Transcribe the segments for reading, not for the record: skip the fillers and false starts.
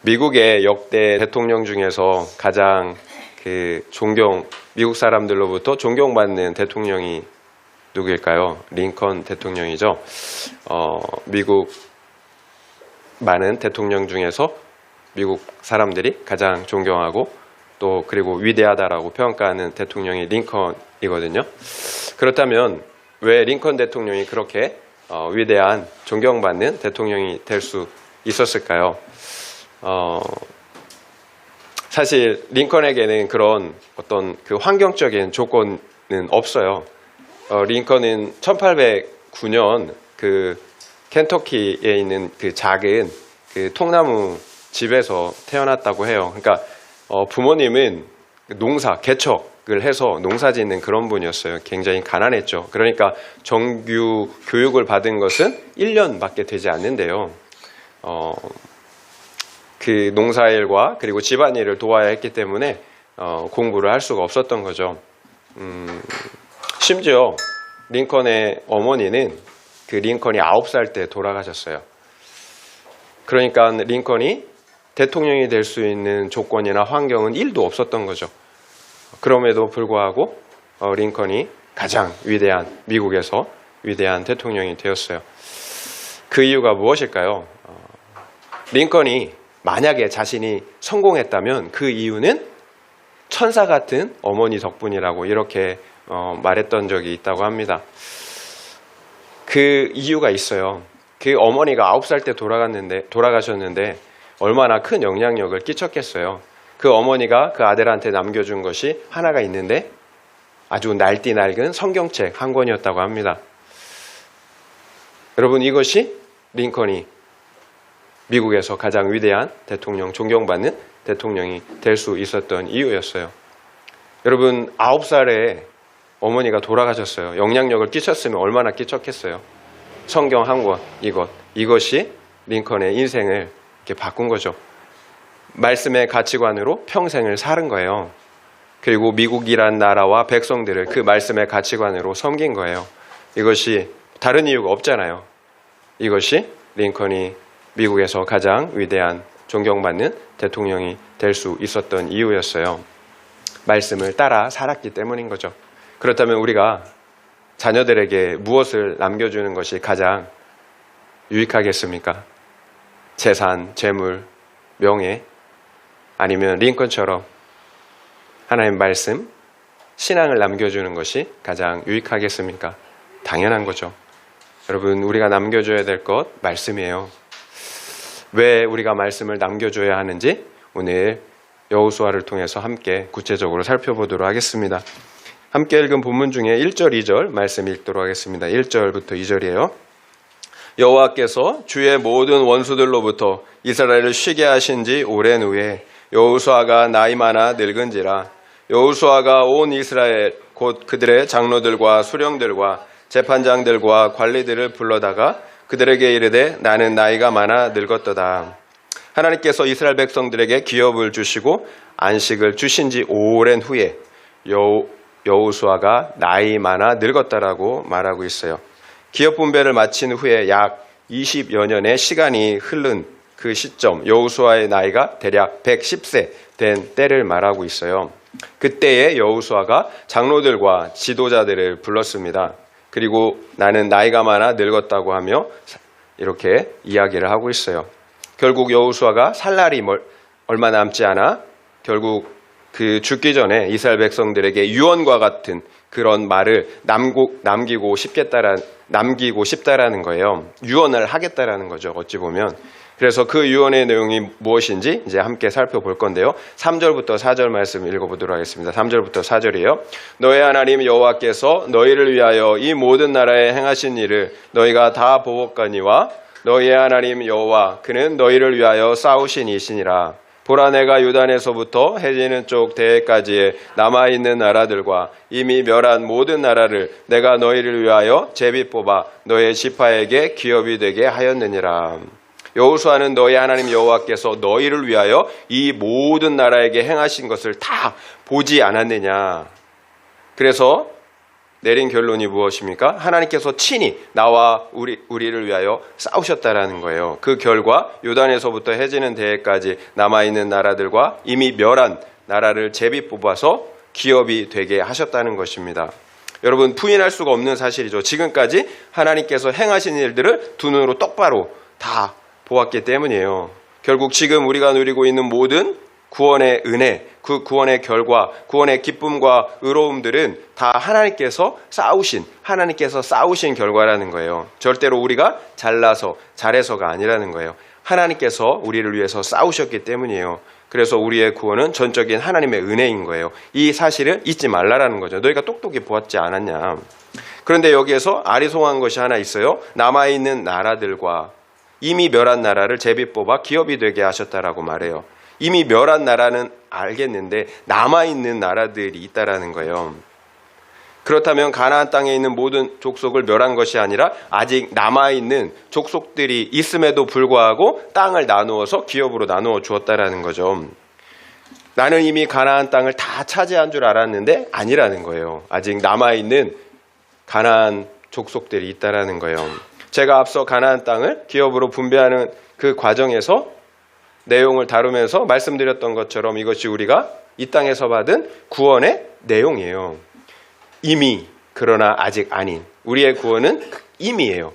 미국의 역대 대통령 중에서 가장 미국 사람들로부터 존경받는 대통령이 누구일까요? 링컨 대통령이죠. 미국 많은 대통령 중에서 미국 사람들이 가장 존경하고 또 그리고 위대하다라고 평가하는 대통령이 링컨이거든요. 그렇다면 왜 링컨 대통령이 그렇게 위대한 존경받는 대통령이 될 수 있었을까요? 사실 링컨에게는 그런 어떤 그 환경적인 조건은 없어요. 링컨은 1809년 그 켄터키에 있는 그 작은 그 통나무 집에서 태어났다고 해요. 그러니까 부모님은 개척을 해서 농사 짓는 그런 분이었어요. 굉장히 가난했죠. 그러니까 정규 교육을 받은 것은 1년밖에 되지 않는데요. 그 농사일과 그리고 집안일을 도와야 했기 때문에 공부를 할 수가 없었던 거죠. 심지어 링컨의 어머니는 그 링컨이 9살 때 돌아가셨어요. 그러니까 링컨이 대통령이 될 수 있는 조건이나 환경은 1도 없었던 거죠. 그럼에도 불구하고 링컨이 가장 미국에서 위대한 대통령이 되었어요. 그 이유가 무엇일까요? 링컨이 만약에 자신이 성공했다면 그 이유는 천사 같은 어머니 덕분이라고 이렇게 말했던 적이 있다고 합니다. 그 이유가 있어요. 그 어머니가 9살 때 돌아가셨는데 얼마나 큰 영향력을 끼쳤겠어요. 그 어머니가 그 아들한테 남겨준 것이 하나가 있는데 아주 날띠 낡은 성경책 한 권이었다고 합니다. 여러분, 이것이 링컨이 미국에서 가장 위대한 대통령, 존경받는 대통령이 될 수 있었던 이유였어요. 여러분, 9살에 어머니가 돌아가셨어요. 영향력을 끼쳤으면 얼마나 끼쳤겠어요. 성경 한 권, 이것이 링컨의 인생을 이렇게 바꾼 거죠. 말씀의 가치관으로 평생을 사는 거예요. 그리고 미국이란 나라와 백성들을 그 말씀의 가치관으로 섬긴 거예요. 이것이 다른 이유가 없잖아요. 이것이 링컨이 미국에서 가장 위대한 존경받는 대통령이 될 수 있었던 이유였어요. 말씀을 따라 살았기 때문인 거죠. 그렇다면 우리가 자녀들에게 무엇을 남겨주는 것이 가장 유익하겠습니까? 재산, 재물, 명예, 아니면 링컨처럼 하나님 말씀, 신앙을 남겨주는 것이 가장 유익하겠습니까? 당연한 거죠. 여러분, 우리가 남겨줘야 될 것 말씀이에요. 왜 우리가 말씀을 남겨줘야 하는지 오늘 여호수아를 통해서 함께 구체적으로 살펴보도록 하겠습니다. 함께 읽은 본문 중에 1절, 2절 말씀 읽도록 하겠습니다. 1절부터 2절이에요. 여호와께서 주의 모든 원수들로부터 이스라엘을 쉬게 하신 지 오랜 후에 여호수아가 나이 많아 늙은지라 여호수아가 온 이스라엘 곧 그들의 장로들과 수령들과 재판장들과 관리들을 불러다가 그들에게 이르되 나는 나이가 많아 늙었도다. 하나님께서 이스라엘 백성들에게 기업을 주시고 안식을 주신 지 오랜 후에 여호수아가 나이 많아 늙었다라고 말하고 있어요. 기업 분배를 마친 후에 약 20여 년의 시간이 흐른 그 시점, 여호수아의 나이가 대략 110세 된 때를 말하고 있어요. 그때에 여호수아가 장로들과 지도자들을 불렀습니다. 그리고 나는 나이가 많아 늙었다고 하며 이렇게 이야기를 하고 있어요. 결국 여호수아가 살 날이 얼마 남지 않아 결국 그 죽기 전에 이스라엘 백성들에게 유언과 같은 그런 말을 남기고 싶다라는 거예요. 유언을 하겠다라는 거죠. 어찌 보면. 그래서 그 유언의 내용이 무엇인지 이제 함께 살펴볼 건데요. 3절부터 4절 말씀 읽어보도록 하겠습니다. 3절부터 4절이에요. 너희 하나님 여호와께서 너희를 위하여 이 모든 나라에 행하신 일을 너희가 다 보았거니와 너희의 하나님 여호와 그는 너희를 위하여 싸우신 이시니라. 보라, 내가 요단에서부터 해지는 쪽 대해까지의 남아있는 나라들과 이미 멸한 모든 나라를 내가 너희를 위하여 제비 뽑아 너의 지파에게 기업이 되게 하였느니라. 여호수아는 너희 하나님 여호와께서 너희를 위하여 이 모든 나라에게 행하신 것을 다 보지 않았느냐. 그래서 내린 결론이 무엇입니까? 하나님께서 친히 나와 우리를 위하여 싸우셨다라는 거예요. 그 결과 요단에서부터 해지는 대해까지 남아있는 나라들과 이미 멸한 나라를 제비 뽑아서 기업이 되게 하셨다는 것입니다. 여러분, 부인할 수가 없는 사실이죠. 지금까지 하나님께서 행하신 일들을 두 눈으로 똑바로 다 보았기 때문이에요. 결국 지금 우리가 누리고 있는 모든 구원의 은혜, 그 구원의 결과, 구원의 기쁨과 의로움들은 다 하나님께서 싸우신 결과라는 거예요. 절대로 우리가 잘해서가 아니라는 거예요. 하나님께서 우리를 위해서 싸우셨기 때문이에요. 그래서 우리의 구원은 전적인 하나님의 은혜인 거예요. 이 사실을 잊지 말라라는 거죠. 너희가 똑똑히 보았지 않았냐. 그런데 여기에서 아리송한 것이 하나 있어요. 남아있는 나라들과 이미 멸한 나라를 제비 뽑아 기업이 되게 하셨다라고 말해요. 이미 멸한 나라는 알겠는데 남아있는 나라들이 있다라는 거예요. 그렇다면 가나안 땅에 있는 모든 족속을 멸한 것이 아니라 아직 남아있는 족속들이 있음에도 불구하고 땅을 나누어서 기업으로 나누어 주었다라는 거죠. 나는 이미 가나안 땅을 다 차지한 줄 알았는데 아니라는 거예요. 아직 남아있는 가나안 족속들이 있다라는 거예요. 제가 앞서 가나안 땅을 기업으로 분배하는 그 과정에서 내용을 다루면서 말씀드렸던 것처럼 이것이 우리가 이 땅에서 받은 구원의 내용이에요. 이미, 그러나 아직 아닌. 우리의 구원은 이미예요.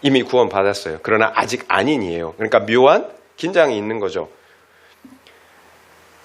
이미 구원 받았어요. 그러나 아직 아닌이에요. 그러니까 묘한 긴장이 있는 거죠.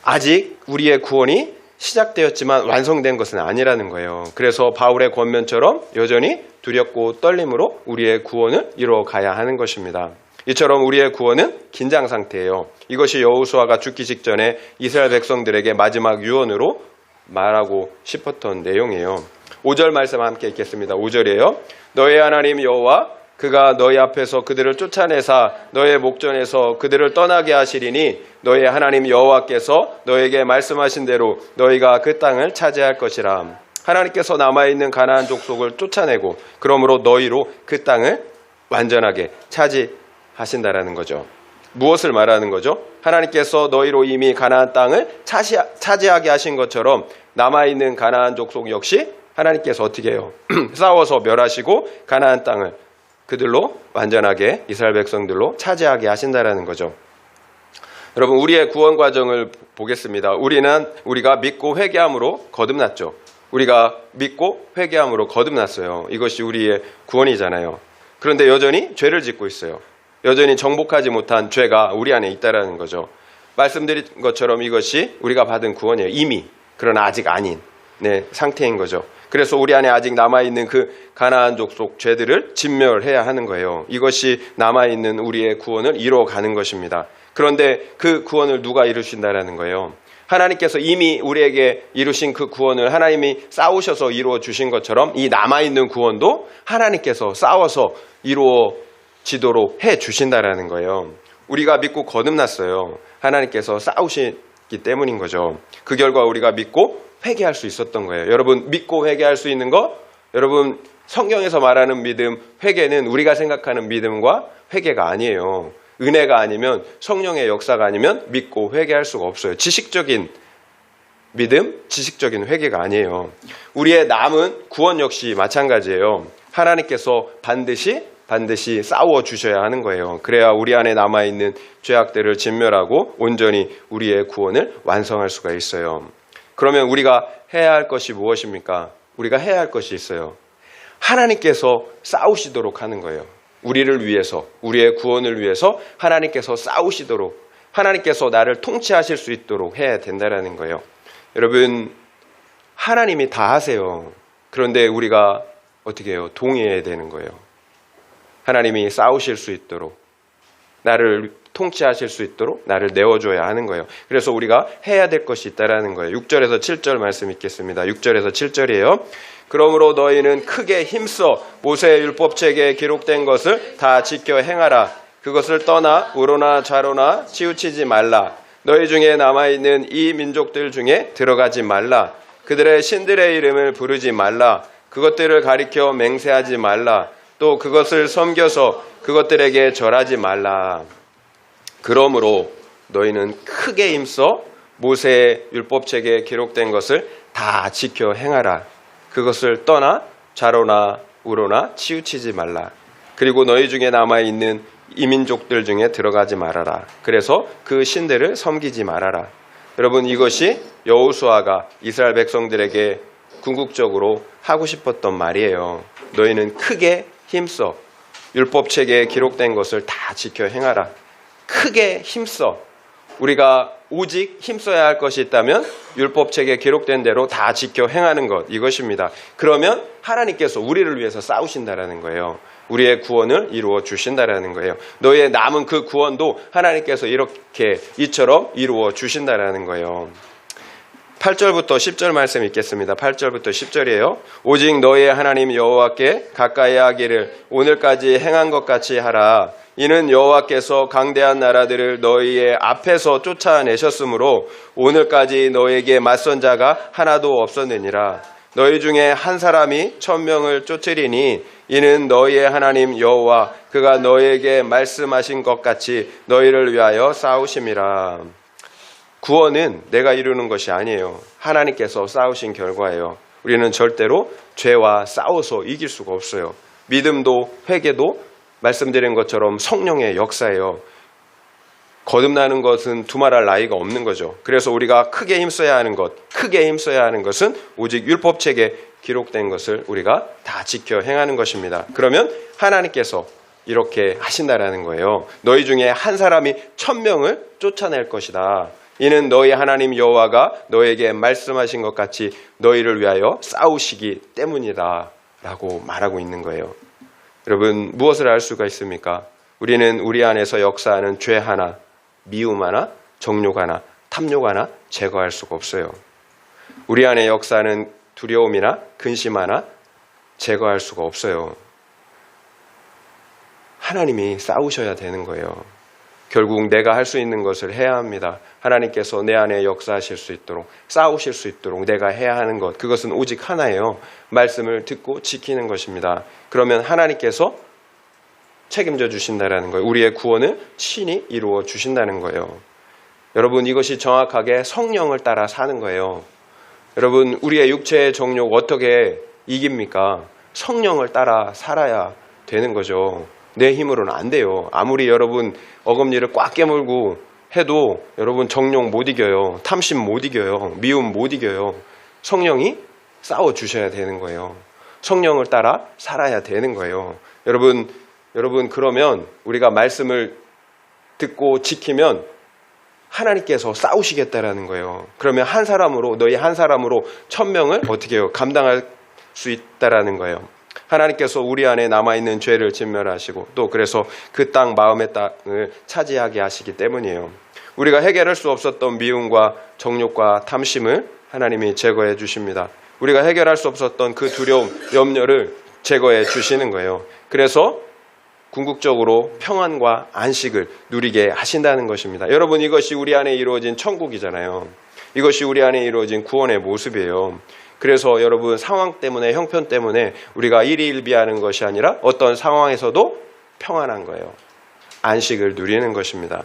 아직 우리의 구원이 시작되었지만 완성된 것은 아니라는 거예요. 그래서 바울의 권면처럼 여전히 두렵고 떨림으로 우리의 구원을 이루어 가야 하는 것입니다. 이처럼 우리의 구원은 긴장 상태예요. 이것이 여호수아가 죽기 직전에 이스라엘 백성들에게 마지막 유언으로 말하고 싶었던 내용이에요. 5절 말씀 함께 읽겠습니다. 5절이에요. 너의 하나님 여호와 그가 너희 앞에서 그들을 쫓아내사 너의 목전에서 그들을 떠나게 하시리니 너의 하나님 여호와께서 너에게 말씀하신 대로 너희가 그 땅을 차지할 것이라. 하나님께서 남아있는 가나안 족속을 쫓아내고 그러므로 너희로 그 땅을 완전하게 차지하신다라는 거죠. 무엇을 말하는 거죠? 하나님께서 너희로 이미 가나안 땅을 차지하게 하신 것처럼 남아있는 가나안 족속 역시 하나님께서 어떻게 해요? 싸워서 멸하시고 가나안 땅을 그들로 완전하게 이스라엘 백성들로 차지하게 하신다라는 거죠. 여러분, 우리의 구원 과정을 보겠습니다. 우리가 믿고 회개함으로 거듭났죠. 우리가 믿고 회개함으로 거듭났어요. 이것이 우리의 구원이잖아요. 그런데 여전히 죄를 짓고 있어요. 여전히 정복하지 못한 죄가 우리 안에 있다라는 거죠. 말씀드린 것처럼 이것이 우리가 받은 구원이에요. 이미, 그러나 아직 아닌 상태인 거죠. 그래서 우리 안에 아직 남아있는 그 가나안 족속 죄들을 진멸해야 하는 거예요. 이것이 남아있는 우리의 구원을 이루어가는 것입니다. 그런데 그 구원을 누가 이루신다라는 거예요? 하나님께서 이미 우리에게 이루신 그 구원을 하나님이 싸우셔서 이루어 주신 것처럼 이 남아있는 구원도 하나님께서 싸워서 이루어지도록 해 주신다라는 거예요. 우리가 믿고 거듭났어요. 하나님께서 싸우시기 때문인 거죠. 그 결과 우리가 믿고 회개할 수 있었던 거예요. 여러분, 믿고 회개할 수 있는 거, 여러분 성경에서 말하는 믿음, 회개는 우리가 생각하는 믿음과 회개가 아니에요. 은혜가 아니면, 성령의 역사가 아니면 믿고 회개할 수가 없어요. 지식적인 믿음, 지식적인 회개가 아니에요. 우리의 남은 구원 역시 마찬가지예요. 하나님께서 반드시 싸워 주셔야 하는 거예요. 그래야 우리 안에 남아있는 죄악들을 진멸하고 온전히 우리의 구원을 완성할 수가 있어요. 그러면 우리가 해야 할 것이 무엇입니까? 우리가 해야 할 것이 있어요. 하나님께서 싸우시도록 하는 거예요. 우리를 위해서, 우리의 구원을 위해서 하나님께서 싸우시도록, 하나님께서 나를 통치하실 수 있도록 해야 된다는 거예요. 여러분, 하나님이 다 하세요. 그런데 우리가 어떻게 해요? 동의해야 되는 거예요. 하나님이 싸우실 수 있도록, 나를 통치하실 수 있도록 나를 내어줘야 하는 거예요. 그래서 우리가 해야 될 것이 있다라는 거예요. 6절에서 7절 말씀 읽겠습니다. 6절에서 7절이에요. 그러므로 너희는 크게 힘써 모세의 율법책에 기록된 것을 다 지켜 행하라. 그것을 떠나 우로나 좌로나 치우치지 말라. 너희 중에 남아있는 이 민족들 중에 들어가지 말라. 그들의 신들의 이름을 부르지 말라. 그것들을 가리켜 맹세하지 말라. 또 그것을 섬겨서 그것들에게 절하지 말라. 그러므로 너희는 크게 힘써 모세의 율법책에 기록된 것을 다 지켜 행하라. 그것을 떠나 좌로나 우로나 치우치지 말라. 그리고 너희 중에 남아있는 이민족들 중에 들어가지 말아라. 그래서 그 신들을 섬기지 말아라. 여러분, 이것이 여호수아가 이스라엘 백성들에게 궁극적으로 하고 싶었던 말이에요. 너희는 크게 힘써 율법책에 기록된 것을 다 지켜 행하라. 크게 힘써. 우리가 오직 힘써야 할 것이 있다면 율법책에 기록된 대로 다 지켜 행하는 것, 이것입니다. 그러면 하나님께서 우리를 위해서 싸우신다라는 거예요. 우리의 구원을 이루어 주신다라는 거예요. 너희의 남은 그 구원도 하나님께서 이렇게 이처럼 이루어 주신다라는 거예요. 8절부터 10절 말씀 읽겠습니다. 8절부터 10절이에요. 오직 너희의 하나님 여호와께 가까이 하기를 오늘까지 행한 것 같이 하라. 이는 여호와께서 강대한 나라들을 너희의 앞에서 쫓아내셨으므로 오늘까지 너희에게 맞선 자가 하나도 없었느니라. 너희 중에 한 사람이 1000명을 쫓으리니 이는 너희의 하나님 여호와 그가 너희에게 말씀하신 것 같이 너희를 위하여 싸우심이라. 구원은 내가 이루는 것이 아니에요. 하나님께서 싸우신 결과예요. 우리는 절대로 죄와 싸워서 이길 수가 없어요. 믿음도 회개도 말씀드린 것처럼 성령의 역사예요. 거듭나는 것은 두말할 나위가 없는 거죠. 그래서 우리가 크게 힘써야 하는 것, 크게 힘써야 하는 것은 오직 율법책에 기록된 것을 우리가 다 지켜 행하는 것입니다. 그러면 하나님께서 이렇게 하신다라는 거예요. 너희 중에 한 사람이 1000명을 쫓아낼 것이다. 이는 너희 하나님 여호와가 너에게 말씀하신 것 같이 너희를 위하여 싸우시기 때문이다 라고 말하고 있는 거예요. 여러분, 무엇을 알 수가 있습니까? 우리는 우리 안에서 역사하는 죄 하나, 미움 하나, 정욕 하나, 탐욕 하나 제거할 수가 없어요. 우리 안에 역사하는 두려움이나 근심 하나 제거할 수가 없어요. 하나님이 싸우셔야 되는 거예요. 결국 내가 할 수 있는 것을 해야 합니다. 하나님께서 내 안에 역사하실 수 있도록, 싸우실 수 있도록 내가 해야 하는 것, 그것은 오직 하나예요. 말씀을 듣고 지키는 것입니다. 그러면 하나님께서 책임져 주신다는 거예요. 우리의 구원을 친히 이루어 주신다는 거예요. 여러분, 이것이 정확하게 성령을 따라 사는 거예요. 여러분, 우리의 육체의 정욕 어떻게 이깁니까? 성령을 따라 살아야 되는 거죠. 내 힘으로는 안 돼요. 아무리 여러분 어금니를 꽉 깨물고 해도 여러분 정욕 못 이겨요. 탐심 못 이겨요. 미움 못 이겨요. 성령이 싸워주셔야 되는 거예요. 성령을 따라 살아야 되는 거예요. 여러분 그러면 우리가 말씀을 듣고 지키면 하나님께서 싸우시겠다라는 거예요. 그러면 한 사람으로, 너희 한 사람으로 1000명을 어떻게 해요? 감당할 수 있다라는 거예요. 하나님께서 우리 안에 남아있는 죄를 진멸하시고 또 그래서 그 땅, 마음의 땅을 차지하게 하시기 때문이에요. 우리가 해결할 수 없었던 미움과 정욕과 탐심을 하나님이 제거해 주십니다. 우리가 해결할 수 없었던 그 두려움, 염려를 제거해 주시는 거예요. 그래서 궁극적으로 평안과 안식을 누리게 하신다는 것입니다. 여러분, 이것이 우리 안에 이루어진 천국이잖아요. 이것이 우리 안에 이루어진 구원의 모습이에요. 그래서 여러분, 상황 때문에, 형편 때문에 우리가 일희일비하는 것이 아니라 어떤 상황에서도 평안한 거예요. 안식을 누리는 것입니다.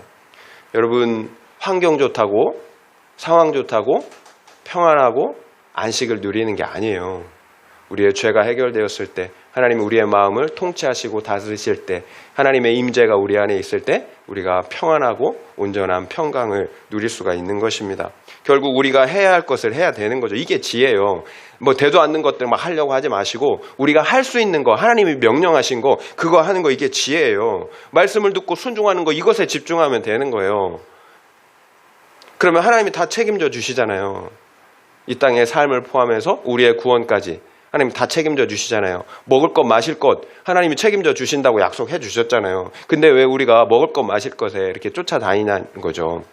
여러분, 환경 좋다고, 상황 좋다고, 평안하고 안식을 누리는 게 아니에요. 우리의 죄가 해결되었을 때, 하나님이 우리의 마음을 통치하시고 다스리실 때, 하나님의 임재가 우리 안에 있을 때 우리가 평안하고 온전한 평강을 누릴 수가 있는 것입니다. 결국 우리가 해야 할 것을 해야 되는 거죠. 이게 지혜예요. 뭐 되도 않는 것들 막 하려고 하지 마시고 우리가 할 수 있는 거, 하나님이 명령하신 거, 그거 하는 거, 이게 지혜예요. 말씀을 듣고 순종하는 거, 이것에 집중하면 되는 거예요. 그러면 하나님이 다 책임져 주시잖아요. 이 땅의 삶을 포함해서 우리의 구원까지 하나님 다 책임져 주시잖아요. 먹을 것 마실 것 하나님이 책임져 주신다고 약속해 주셨잖아요. 근데 왜 우리가 먹을 것 마실 것에 이렇게 쫓아다니는 거죠?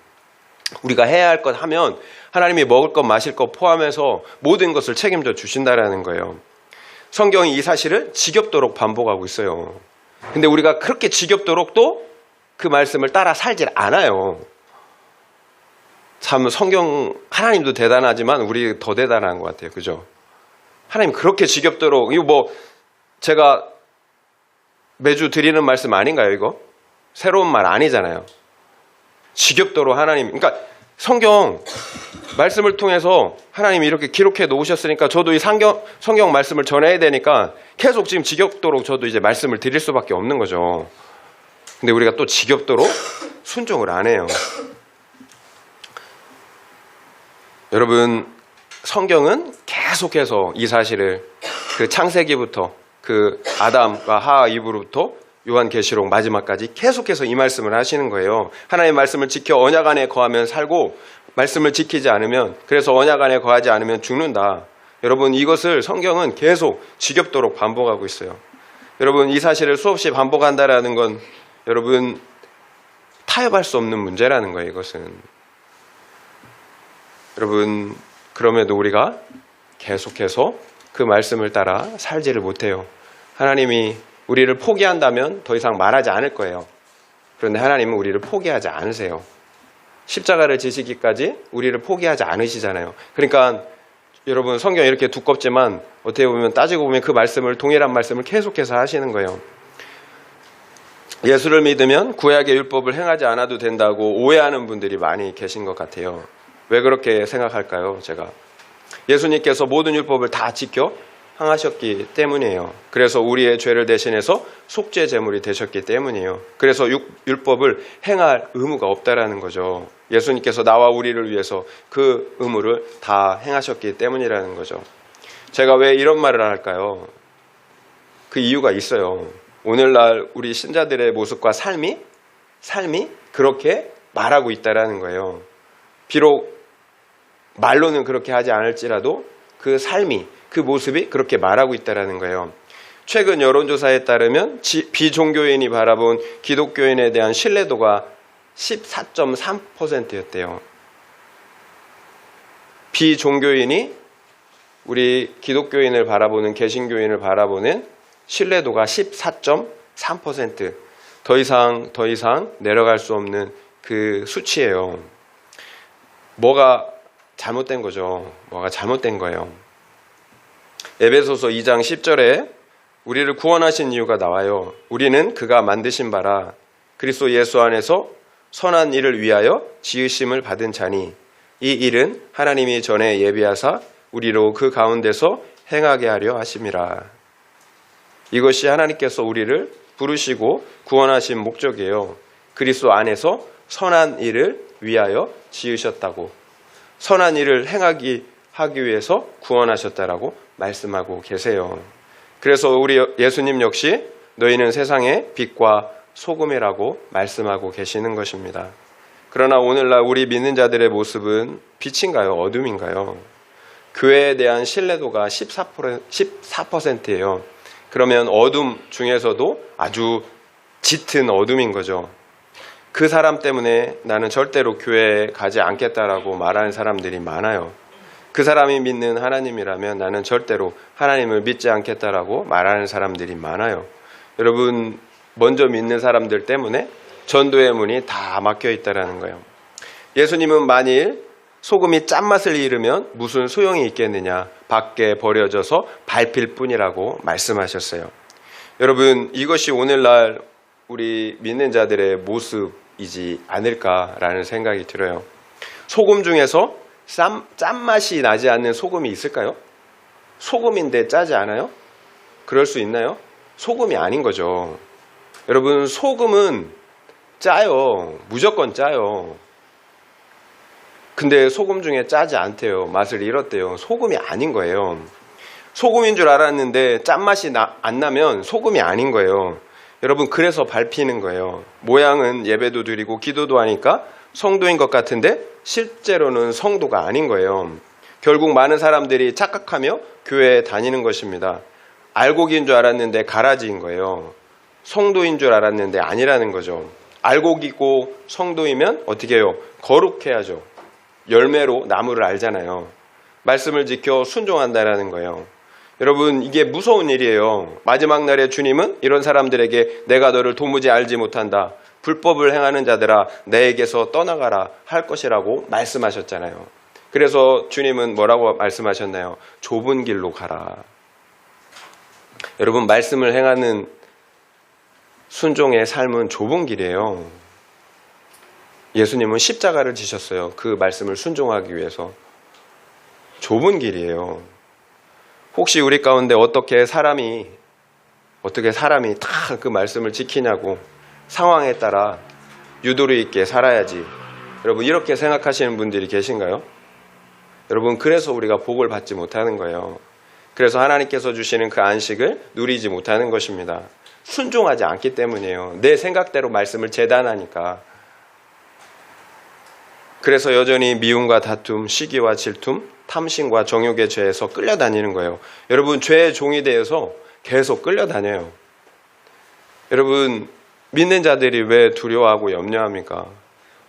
우리가 해야 할 것 하면 하나님이 먹을 것 마실 것 포함해서 모든 것을 책임져 주신다라는 거예요. 성경이 이 사실을 지겹도록 반복하고 있어요. 근데 우리가 그렇게 지겹도록 또 그 말씀을 따라 살질 않아요. 참 성경, 하나님도 대단하지만 우리 더 대단한 것 같아요. 그죠? 하나님 그렇게 지겹도록, 이거 뭐 제가 매주 드리는 말씀 아닌가요? 이거 새로운 말 아니잖아요. 지겹도록 하나님, 그러니까 성경 말씀을 통해서 하나님이 이렇게 기록해 놓으셨으니까 저도 이 성경 말씀을 전해야 되니까 계속 지금 지겹도록 저도 이제 말씀을 드릴 수밖에 없는 거죠. 근데 우리가 또 지겹도록 순종을 안 해요. 여러분, 성경은 계속해서 이 사실을 그 창세기부터 그 아담과 하와 이브로부터 요한계시록 마지막까지 계속해서 이 말씀을 하시는 거예요. 하나님의 말씀을 지켜 언약 안에 거하면 살고 말씀을 지키지 않으면, 그래서 언약 안에 거하지 않으면 죽는다. 여러분, 이것을 성경은 계속 지겹도록 반복하고 있어요. 여러분, 이 사실을 수없이 반복한다라는 건 여러분 타협할 수 없는 문제라는 거예요. 이것은 여러분, 그럼에도 우리가 계속해서 그 말씀을 따라 살지를 못해요. 하나님이 우리를 포기한다면 더 이상 말하지 않을 거예요. 그런데 하나님은 우리를 포기하지 않으세요. 십자가를 지시기까지 우리를 포기하지 않으시잖아요. 그러니까 여러분, 성경이 이렇게 두껍지만 어떻게 보면 따지고 보면 그 말씀을, 동일한 말씀을 계속해서 하시는 거예요. 예수를 믿으면 구약의 율법을 행하지 않아도 된다고 오해하는 분들이 많이 계신 것 같아요. 왜 그렇게 생각할까요? 제가 예수님께서 모든 율법을 다 지켜 행하셨기 때문이에요. 그래서 우리의 죄를 대신해서 속죄 제물이 되셨기 때문이에요. 그래서 율법을 행할 의무가 없다라는 거죠. 예수님께서 나와 우리를 위해서 그 의무를 다 행하셨기 때문이라는 거죠. 제가 왜 이런 말을 할까요? 그 이유가 있어요. 오늘날 우리 신자들의 모습과 삶이 그렇게 말하고 있다라는 거예요. 비록 말로는 그렇게 하지 않을지라도 그 삶이, 그 모습이 그렇게 말하고 있다라는 거예요. 최근 여론조사에 따르면 비종교인이 바라본 기독교인에 대한 신뢰도가 14.3%였대요. 비종교인이 우리 기독교인을 바라보는, 개신교인을 바라보는 신뢰도가 14.3%. 더 이상 내려갈 수 없는 그 수치예요. 뭐가 잘못된 거죠. 뭐가 잘못된 거예요. 에베소서 2장 10절에 우리를 구원하신 이유가 나와요. 우리는 그가 만드신 바라 그리스도 예수 안에서 선한 일을 위하여 지으심을 받은 자니 이 일은 하나님이 전에 예비하사 우리로 그 가운데서 행하게 하려 하심이라. 이것이 하나님께서 우리를 부르시고 구원하신 목적이에요. 그리스도 안에서 선한 일을 위하여 지으셨다고, 선한 일을 하기 위해서 구원하셨다라고 말씀하고 계세요. 그래서 우리 예수님 역시 너희는 세상의 빛과 소금이라고 말씀하고 계시는 것입니다. 그러나 오늘날 우리 믿는 자들의 모습은 빛인가요? 어둠인가요? 교회에 대한 신뢰도가 14%예요. 그러면 어둠 중에서도 아주 짙은 어둠인 거죠. 그 사람 때문에 나는 절대로 교회에 가지 않겠다라고 말하는 사람들이 많아요. 그 사람이 믿는 하나님이라면 나는 절대로 하나님을 믿지 않겠다라고 말하는 사람들이 많아요. 여러분, 먼저 믿는 사람들 때문에 전도의 문이 다 막혀 있다라는 거예요. 예수님은 만일 소금이 짠맛을 잃으면 무슨 소용이 있겠느냐, 밖에 버려져서 밟힐 뿐이라고 말씀하셨어요. 여러분, 이것이 오늘날 우리 믿는 자들의 모습이지 않을까라는 생각이 들어요. 소금 중에서 짠맛이 나지 않는 소금이 있을까요? 소금인데 짜지 않아요? 그럴 수 있나요? 소금이 아닌 거죠. 여러분, 소금은 짜요. 무조건 짜요. 근데 소금 중에 짜지 않대요. 맛을 잃었대요. 소금이 아닌 거예요. 소금인 줄 알았는데 짠맛이 안 나면 소금이 아닌 거예요. 여러분, 그래서 밟히는 거예요. 모양은 예배도 드리고 기도도 하니까 성도인 것 같은데 실제로는 성도가 아닌 거예요. 결국 많은 사람들이 착각하며 교회에 다니는 것입니다. 알곡인 줄 알았는데 가라지인 거예요. 성도인 줄 알았는데 아니라는 거죠. 알곡이고 성도이면 어떻게 해요? 거룩해야죠. 열매로 나무를 알잖아요. 말씀을 지켜 순종한다라는 거예요. 여러분, 이게 무서운 일이에요. 마지막 날에 주님은 이런 사람들에게 내가 너를 도무지 알지 못한다, 불법을 행하는 자들아 내게서 떠나가라 할 것이라고 말씀하셨잖아요. 그래서 주님은 뭐라고 말씀하셨나요? 좁은 길로 가라. 여러분, 말씀을 행하는 순종의 삶은 좁은 길이에요. 예수님은 십자가를 지셨어요. 그 말씀을 순종하기 위해서. 좁은 길이에요. 혹시 우리 가운데 어떻게 사람이 다 그 말씀을 지키냐고, 상황에 따라 유도리 있게 살아야지, 여러분 이렇게 생각하시는 분들이 계신가요? 여러분, 그래서 우리가 복을 받지 못하는 거예요. 그래서 하나님께서 주시는 그 안식을 누리지 못하는 것입니다. 순종하지 않기 때문이에요. 내 생각대로 말씀을 재단하니까. 그래서 여전히 미움과 다툼, 시기와 질툼, 탐심과 정욕의 죄에서 끌려다니는 거예요. 여러분, 죄의 종이 되어서 계속 끌려다녀요. 여러분, 믿는 자들이 왜 두려워하고 염려합니까?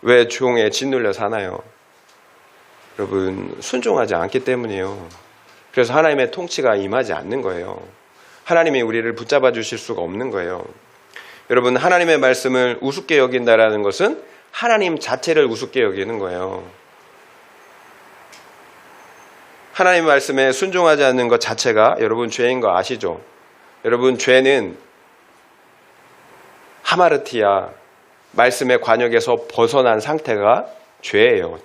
왜 종에 짓눌려 사나요? 여러분, 순종하지 않기 때문이에요. 그래서 하나님의 통치가 임하지 않는 거예요. 하나님이 우리를 붙잡아 주실 수가 없는 거예요. 여러분, 하나님의 말씀을 우습게 여긴다라는 것은 하나님 자체를 우습게 여기는 거예요. 하나님의 말씀에 순종하지 않는 것 자체가 여러분 죄인 거 아시죠? 여러분, 죄는 하마르티아, 말씀의 관역에서 벗어난 상태가 죄예요.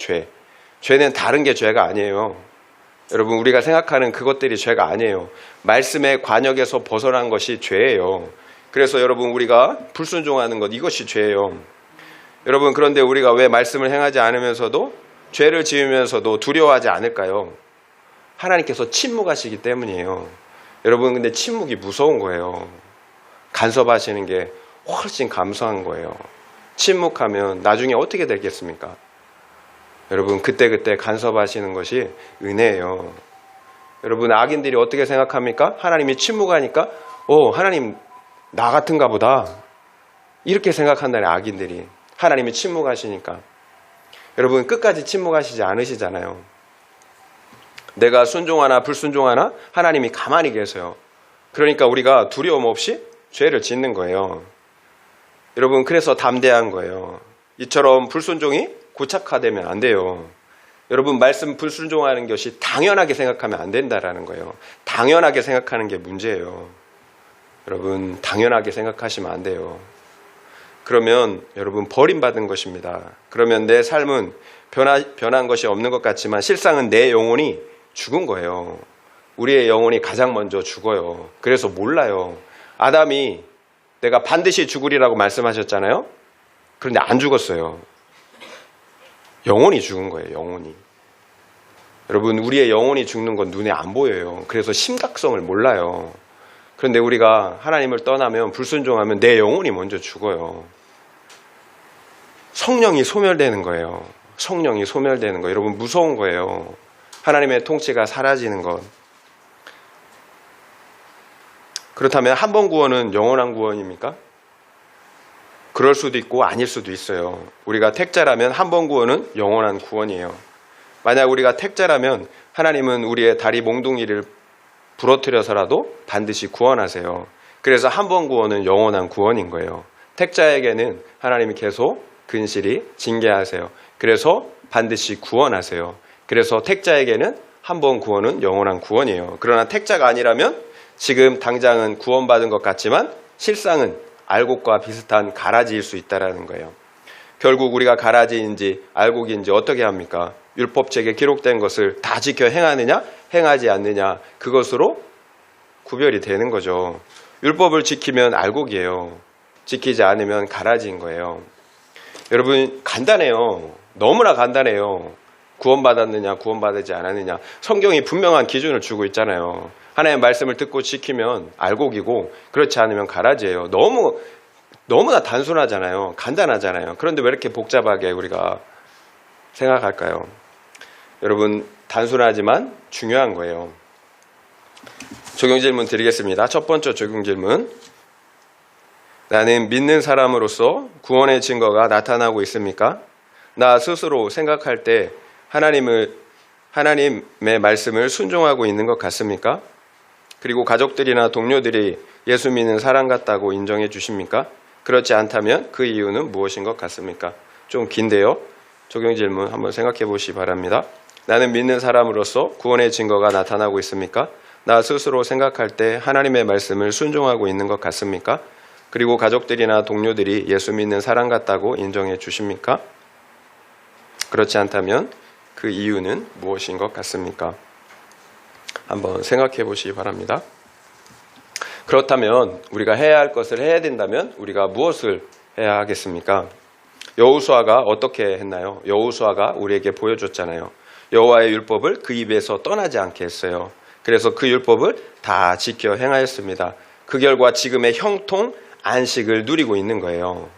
죄는 다른 게 죄가 아니에요. 여러분, 우리가 생각하는 그것들이 죄가 아니에요. 말씀의 관역에서 벗어난 것이 죄예요. 그래서 여러분, 우리가 불순종하는 것, 이것이 죄예요. 여러분, 그런데 우리가 왜 말씀을 행하지 않으면서도, 죄를 지으면서도 두려워하지 않을까요? 하나님께서 침묵하시기 때문이에요. 여러분, 근데 침묵이 무서운 거예요. 간섭하시는 게 훨씬 감사한 거예요. 침묵하면 나중에 어떻게 되겠습니까? 여러분, 그때그때 간섭하시는 것이 은혜예요. 여러분, 악인들이 어떻게 생각합니까? 하나님이 침묵하니까 하나님 나 같은가 보다, 이렇게 생각한다는 악인들이. 하나님이 침묵하시니까. 여러분, 끝까지 침묵하시지 않으시잖아요. 내가 순종하나 불순종하나 하나님이 가만히 계세요. 그러니까 우리가 두려움 없이 죄를 짓는 거예요. 여러분, 그래서 담대한 거예요. 이처럼 불순종이 고착화되면 안 돼요. 여러분, 말씀 불순종하는 것이 당연하게 생각하면 안 된다라는 거예요. 당연하게 생각하는 게 문제예요. 여러분, 당연하게 생각하시면 안 돼요. 그러면 여러분, 버림받은 것입니다. 그러면 내 삶은 변한 것이 없는 것 같지만 실상은 내 영혼이 죽은 거예요. 우리의 영혼이 가장 먼저 죽어요. 그래서 몰라요. 아담이 내가 반드시 죽으리라고 말씀하셨잖아요. 그런데 안 죽었어요. 영혼이 죽은 거예요. 영혼이. 여러분, 우리의 영혼이 죽는 건 눈에 안 보여요. 그래서 심각성을 몰라요. 그런데 우리가 하나님을 떠나면, 불순종하면 내 영혼이 먼저 죽어요. 성령이 소멸되는 거예요. 성령이 소멸되는 거. 여러분, 무서운 거예요. 하나님의 통치가 사라지는 것. 그렇다면 한 번 구원은 영원한 구원입니까? 그럴 수도 있고 아닐 수도 있어요. 우리가 택자라면 한 번 구원은 영원한 구원이에요. 만약 우리가 택자라면 하나님은 우리의 다리 몽둥이를 부러뜨려서라도 반드시 구원하세요. 그래서 한 번 구원은 영원한 구원인 거예요. 택자에게는 하나님이 계속 근실히 징계하세요. 그래서 반드시 구원하세요. 그래서 택자에게는 한 번 구원은 영원한 구원이에요. 그러나 택자가 아니라면 지금 당장은 구원받은 것 같지만 실상은 알곡과 비슷한 가라지일 수 있다는 거예요. 결국 우리가 가라지인지 알곡인지 어떻게 합니까? 율법책에 기록된 것을 다 지켜 행하느냐, 행하지 않느냐, 그것으로 구별이 되는 거죠. 율법을 지키면 알곡이에요. 지키지 않으면 가라지인 거예요. 여러분, 간단해요. 너무나 간단해요. 구원받았느냐, 구원받지 않았느냐. 성경이 분명한 기준을 주고 있잖아요. 하나님의 말씀을 듣고 지키면 알곡이고, 그렇지 않으면 가라지예요. 너무나 단순하잖아요. 간단하잖아요. 그런데 왜 이렇게 복잡하게 우리가 생각할까요? 여러분, 단순하지만 중요한 거예요. 적용 질문 드리겠습니다. 첫 번째 적용 질문. 나는 믿는 사람으로서 구원의 증거가 나타나고 있습니까? 나 스스로 생각할 때 하나님의 말씀을 순종하고 있는 것 같습니까? 그리고 가족들이나 동료들이 예수 믿는 사람 같다고 인정해 주십니까? 그렇지 않다면 그 이유는 무엇인 것 같습니까? 좀 긴데요. 적용 질문 한번 생각해 보시기 바랍니다. 나는 믿는 사람으로서 구원의 증거가 나타나고 있습니까? 나 스스로 생각할 때 하나님의 말씀을 순종하고 있는 것 같습니까? 그리고 가족들이나 동료들이 예수 믿는 사람 같다고 인정해 주십니까? 그렇지 않다면 그 이유는 무엇인 것 같습니까? 한번 생각해 보시기 바랍니다. 그렇다면 우리가 해야 할 것을 해야 된다면 우리가 무엇을 해야 하겠습니까? 여호수아가 어떻게 했나요? 여호수아가 우리에게 보여줬잖아요. 여호와의 율법을 그 입에서 떠나지 않게 했어요. 그래서 그 율법을 다 지켜 행하였습니다. 그 결과 지금의 형통 안식을 누리고 있는 거예요.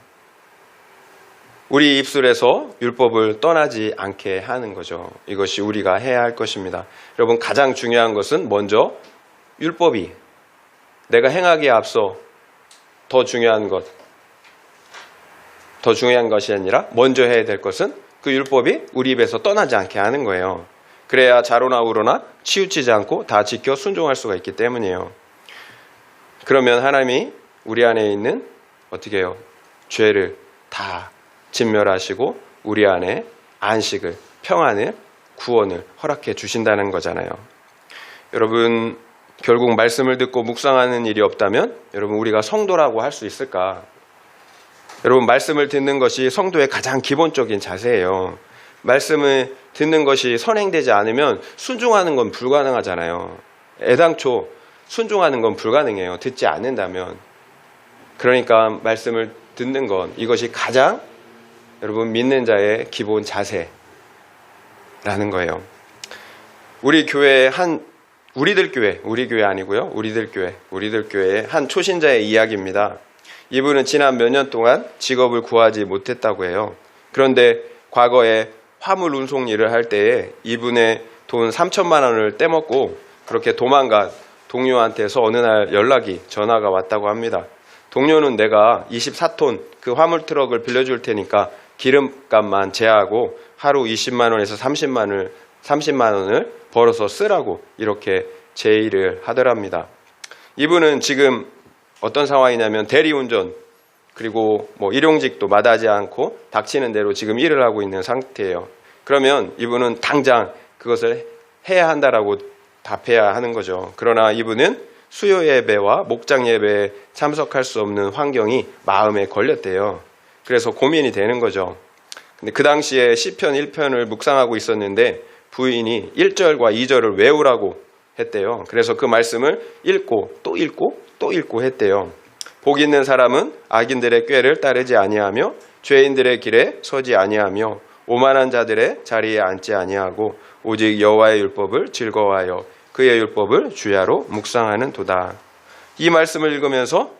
우리 입술에서 율법을 떠나지 않게 하는 거죠. 이것이 우리가 해야 할 것입니다. 여러분, 가장 중요한 것은 먼저 율법이 내가 행하기에 앞서 더 중요한 것이 아니라 먼저 해야 될 것은 그 율법이 우리 입에서 떠나지 않게 하는 거예요. 그래야 좌로나 우로나 치우치지 않고 다 지켜 순종할 수가 있기 때문이에요. 그러면 하나님이 우리 안에 있는 어떻게 해요? 죄를 다 진멸하시고 우리 안에 안식을, 평안을, 구원을 허락해 주신다는 거잖아요. 여러분, 결국 말씀을 듣고 묵상하는 일이 없다면 여러분, 우리가 성도라고 할 수 있을까? 여러분, 말씀을 듣는 것이 성도의 가장 기본적인 자세예요. 말씀을 듣는 것이 선행되지 않으면 순종하는 건 불가능하잖아요. 애당초 순종하는 건 불가능해요. 듣지 않는다면. 그러니까 말씀을 듣는 건 이것이 가장 여러분 믿는 자의 기본 자세라는 거예요. 우리 교회의 우리들 교회 아니고요. 우리들 교회의 한 초신자의 이야기입니다. 이분은 지난 몇 년 동안 직업을 구하지 못했다고 해요. 그런데 과거에 화물 운송 일을 할 때에 이분의 돈 3천만 원을 떼먹고 그렇게 도망간 동료한테서 어느 날 전화가 왔다고 합니다. 동료는 내가 24톤 그 화물 트럭을 빌려줄 테니까 기름값만 제하고 하루 20만 원에서 30만 원을 벌어서 쓰라고 이렇게 제의를 하더랍니다. 이분은 지금 어떤 상황이냐면 대리운전 그리고 일용직도 마다하지 않고 닥치는 대로 지금 일을 하고 있는 상태예요. 그러면 이분은 당장 그것을 해야 한다라고 답해야 하는 거죠. 그러나 이분은 수요 예배와 목장 예배에 참석할 수 없는 환경이 마음에 걸렸대요. 그래서 고민이 되는 거죠. 근데 그 당시에 시편 1편을 묵상하고 있었는데 부인이 1절과 2절을 외우라고 했대요. 그래서 그 말씀을 읽고 또 읽고 또 읽고 했대요. 복 있는 사람은 악인들의 꾀를 따르지 아니하며 죄인들의 길에 서지 아니하며 오만한 자들의 자리에 앉지 아니하고 오직 여호와의 율법을 즐거워하여 그의 율법을 주야로 묵상하는 도다. 이 말씀을 읽으면서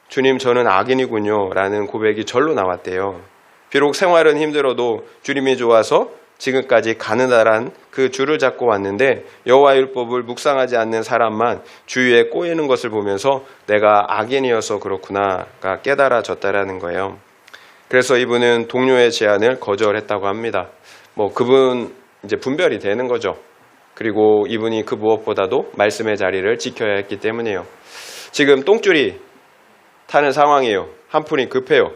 주님, 저는 악인이군요 라는 고백이 절로 나왔대요. 비록 생활은 힘들어도 주님이 좋아서 지금까지 가느다란 그 줄을 잡고 왔는데 여호와의 율법을 묵상하지 않는 사람만 주위에 꼬이는 것을 보면서 내가 악인이어서 그렇구나가 깨달아졌다라는 거예요. 그래서 이분은 동료의 제안을 거절했다고 합니다. 그분 이제 분별이 되는 거죠. 그리고 이분이 그 무엇보다도 말씀의 자리를 지켜야 했기 때문이에요. 지금 똥줄이 타는 상황이에요. 한 푼이 급해요.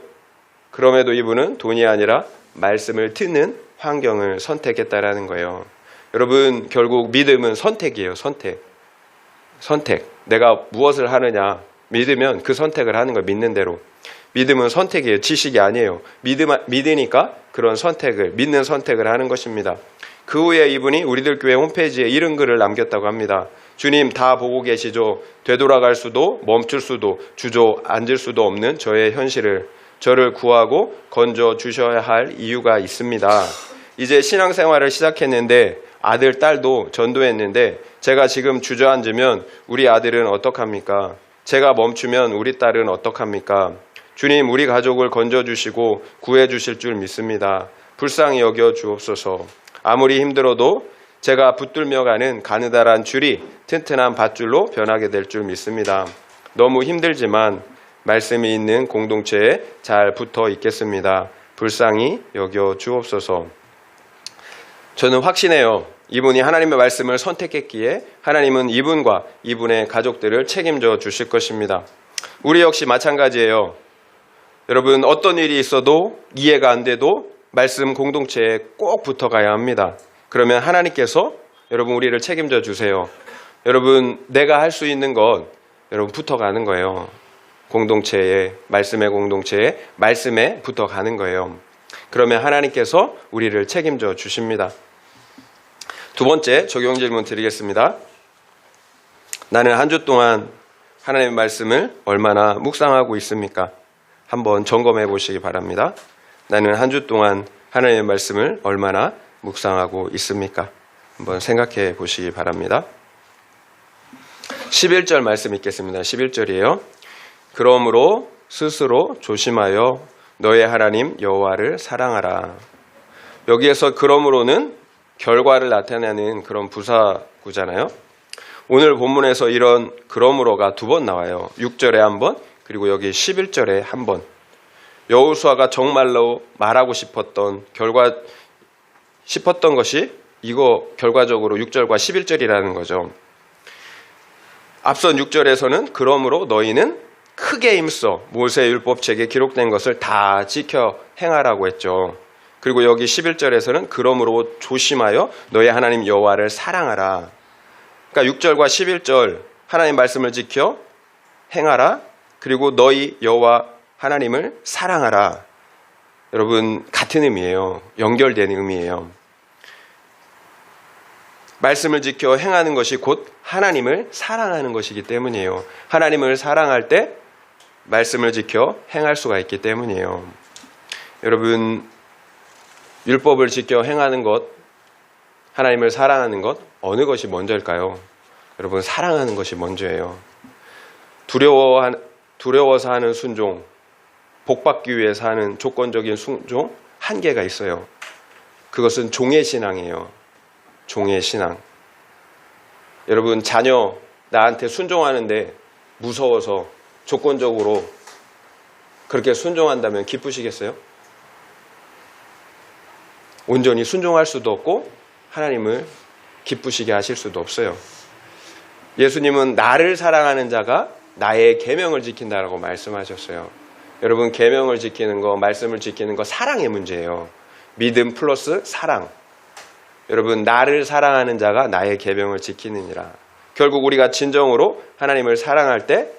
그럼에도 이분은 돈이 아니라 말씀을 듣는 환경을 선택했다라는 거예요. 여러분, 결국 믿음은 선택이에요. 선택. 내가 무엇을 하느냐. 믿으면 그 선택을 하는 거예요. 믿는 대로. 믿음은 선택이에요. 지식이 아니에요. 믿으니까 그런 믿는 선택을 하는 것입니다. 그 후에 이분이 우리들 교회 홈페이지에 이런 글을 남겼다고 합니다. 주님, 다 보고 계시죠. 되돌아갈 수도 멈출 수도 주저앉을 수도 없는 저의 현실을 저를 구하고 건져 주셔야 할 이유가 있습니다. 이제 신앙생활을 시작했는데 아들, 딸도 전도했는데 제가 지금 주저앉으면 우리 아들은 어떡합니까? 제가 멈추면 우리 딸은 어떡합니까? 주님, 우리 가족을 건져주시고 구해주실 줄 믿습니다. 불쌍히 여겨 주옵소서. 아무리 힘들어도 제가 붙들며 가는 가느다란 줄이 튼튼한 밧줄로 변하게 될 줄 믿습니다. 너무 힘들지만 말씀이 있는 공동체에 잘 붙어 있겠습니다. 불쌍히 여겨 주옵소서. 저는 확신해요. 이분이 하나님의 말씀을 선택했기에 하나님은 이분과 이분의 가족들을 책임져 주실 것입니다. 우리 역시 마찬가지예요. 여러분, 어떤 일이 있어도 이해가 안 돼도 말씀 공동체에 꼭 붙어가야 합니다. 그러면 하나님께서 여러분 우리를 책임져 주세요. 여러분, 내가 할 수 있는 건 여러분 붙어가는 거예요. 말씀의 공동체에 말씀에 붙어가는 거예요. 그러면 하나님께서 우리를 책임져 주십니다. 두 번째 적용 질문 드리겠습니다. 나는 한 주 동안 하나님의 말씀을 얼마나 묵상하고 있습니까? 한번 점검해 보시기 바랍니다. 나는 한 주 동안 하나님의 말씀을 얼마나 묵상하고 있습니까? 한번 생각해 보시기 바랍니다. 11절 말씀 읽겠습니다. 11절이에요. 그러므로 스스로 조심하여 너의 하나님 여호와를 사랑하라. 여기에서 그러므로는 결과를 나타내는 그런 부사구잖아요. 오늘 본문에서 이런 그러므로가 두 번 나와요. 6절에 한 번, 그리고 여기 11절에 한 번. 여호수아가 정말로 말하고 싶었던 것이 이거 결과적으로 6절과 11절이라는 거죠. 앞선 6절에서는 그러므로 너희는 크게 힘써 모세의 율법책에 기록된 것을 다 지켜 행하라고 했죠. 그리고 여기 11절에서는 그러므로 조심하여 너희 하나님 여호와를 사랑하라. 그러니까 6절과 11절 하나님 말씀을 지켜 행하라. 그리고 너희 여호와 하나님을 사랑하라. 여러분 같은 의미예요. 연결된 의미예요. 말씀을 지켜 행하는 것이 곧 하나님을 사랑하는 것이기 때문이에요. 하나님을 사랑할 때 말씀을 지켜 행할 수가 있기 때문이에요. 여러분 율법을 지켜 행하는 것, 하나님을 사랑하는 것 어느 것이 먼저일까요? 여러분 사랑하는 것이 먼저예요. 두려워서 하는 순종, 복받기 위해서 하는 조건적인 순종 한계가 있어요. 그것은 종의 신앙이에요. 종의 신앙. 여러분 자녀 나한테 순종하는데 무서워서 조건적으로 그렇게 순종한다면 기쁘시겠어요? 온전히 순종할 수도 없고 하나님을 기쁘시게 하실 수도 없어요. 예수님은 나를 사랑하는 자가 나의 계명을 지킨다라고 말씀하셨어요. 여러분 계명을 지키는 거, 말씀을 지키는 거 사랑의 문제예요. 믿음 플러스 사랑. 여러분 나를 사랑하는 자가 나의 계명을 지키느니라. 결국 우리가 진정으로 하나님을 사랑할 때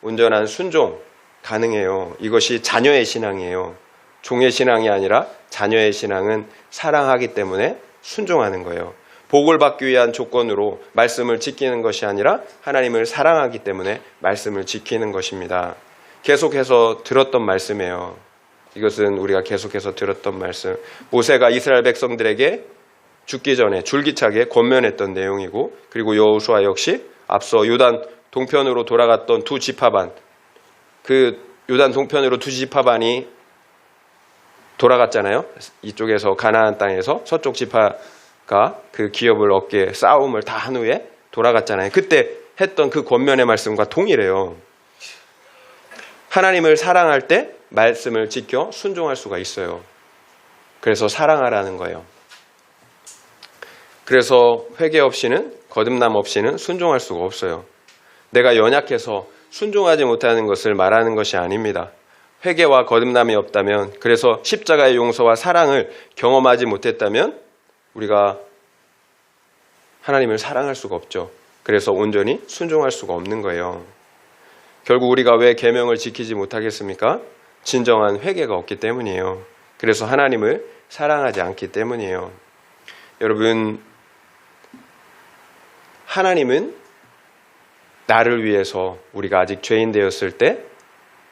온전한 순종 가능해요. 이것이 자녀의 신앙이에요. 종의 신앙이 아니라 자녀의 신앙은 사랑하기 때문에 순종하는 거예요. 복을 받기 위한 조건으로 말씀을 지키는 것이 아니라 하나님을 사랑하기 때문에 말씀을 지키는 것입니다. 계속해서 들었던 말씀이에요. 이것은 우리가 계속해서 들었던 말씀. 모세가 이스라엘 백성들에게 죽기 전에 줄기차게 권면했던 내용이고, 그리고 여호수아 역시 앞서 요단 동편으로 돌아갔던 두 지파반, 그 요단 동편으로 두 지파반이 돌아갔잖아요. 이쪽에서 가나안 땅에서 서쪽 지파가 그 기업을 얻게 싸움을 다 한 후에 돌아갔잖아요. 그때 했던 그 권면의 말씀과 동일해요. 하나님을 사랑할 때 말씀을 지켜 순종할 수가 있어요. 그래서 사랑하라는 거예요. 그래서 회개 없이는, 거듭남 없이는 순종할 수가 없어요. 내가 연약해서 순종하지 못하는 것을 말하는 것이 아닙니다. 회개와 거듭남이 없다면, 그래서 십자가의 용서와 사랑을 경험하지 못했다면 우리가 하나님을 사랑할 수가 없죠. 그래서 온전히 순종할 수가 없는 거예요. 결국 우리가 왜 계명을 지키지 못하겠습니까? 진정한 회개가 없기 때문이에요. 그래서 하나님을 사랑하지 않기 때문이에요. 여러분, 하나님은 나를 위해서, 우리가 아직 죄인 되었을 때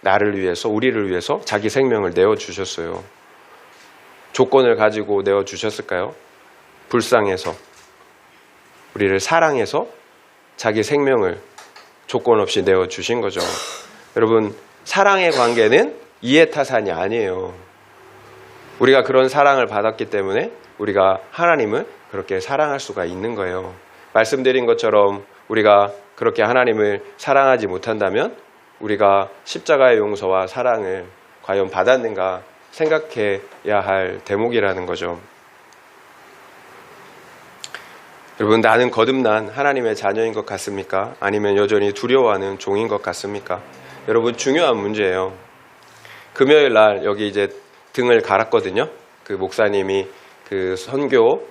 나를 위해서, 우리를 위해서 자기 생명을 내어주셨어요. 조건을 가지고 내어주셨을까요? 불쌍해서, 우리를 사랑해서 자기 생명을 조건 없이 내어주신 거죠. 여러분, 사랑의 관계는 이해타산이 아니에요. 우리가 그런 사랑을 받았기 때문에 우리가 하나님을 그렇게 사랑할 수가 있는 거예요. 말씀드린 것처럼 우리가 그렇게 하나님을 사랑하지 못한다면 우리가 십자가의 용서와 사랑을 과연 받았는가 생각해야 할 대목이라는 거죠. 여러분, 나는 거듭난 하나님의 자녀인 것 같습니까? 아니면 여전히 두려워하는 종인 것 같습니까? 여러분, 중요한 문제예요. 금요일 날 여기 이제 등을 갈았거든요. 그 목사님이 그 선교,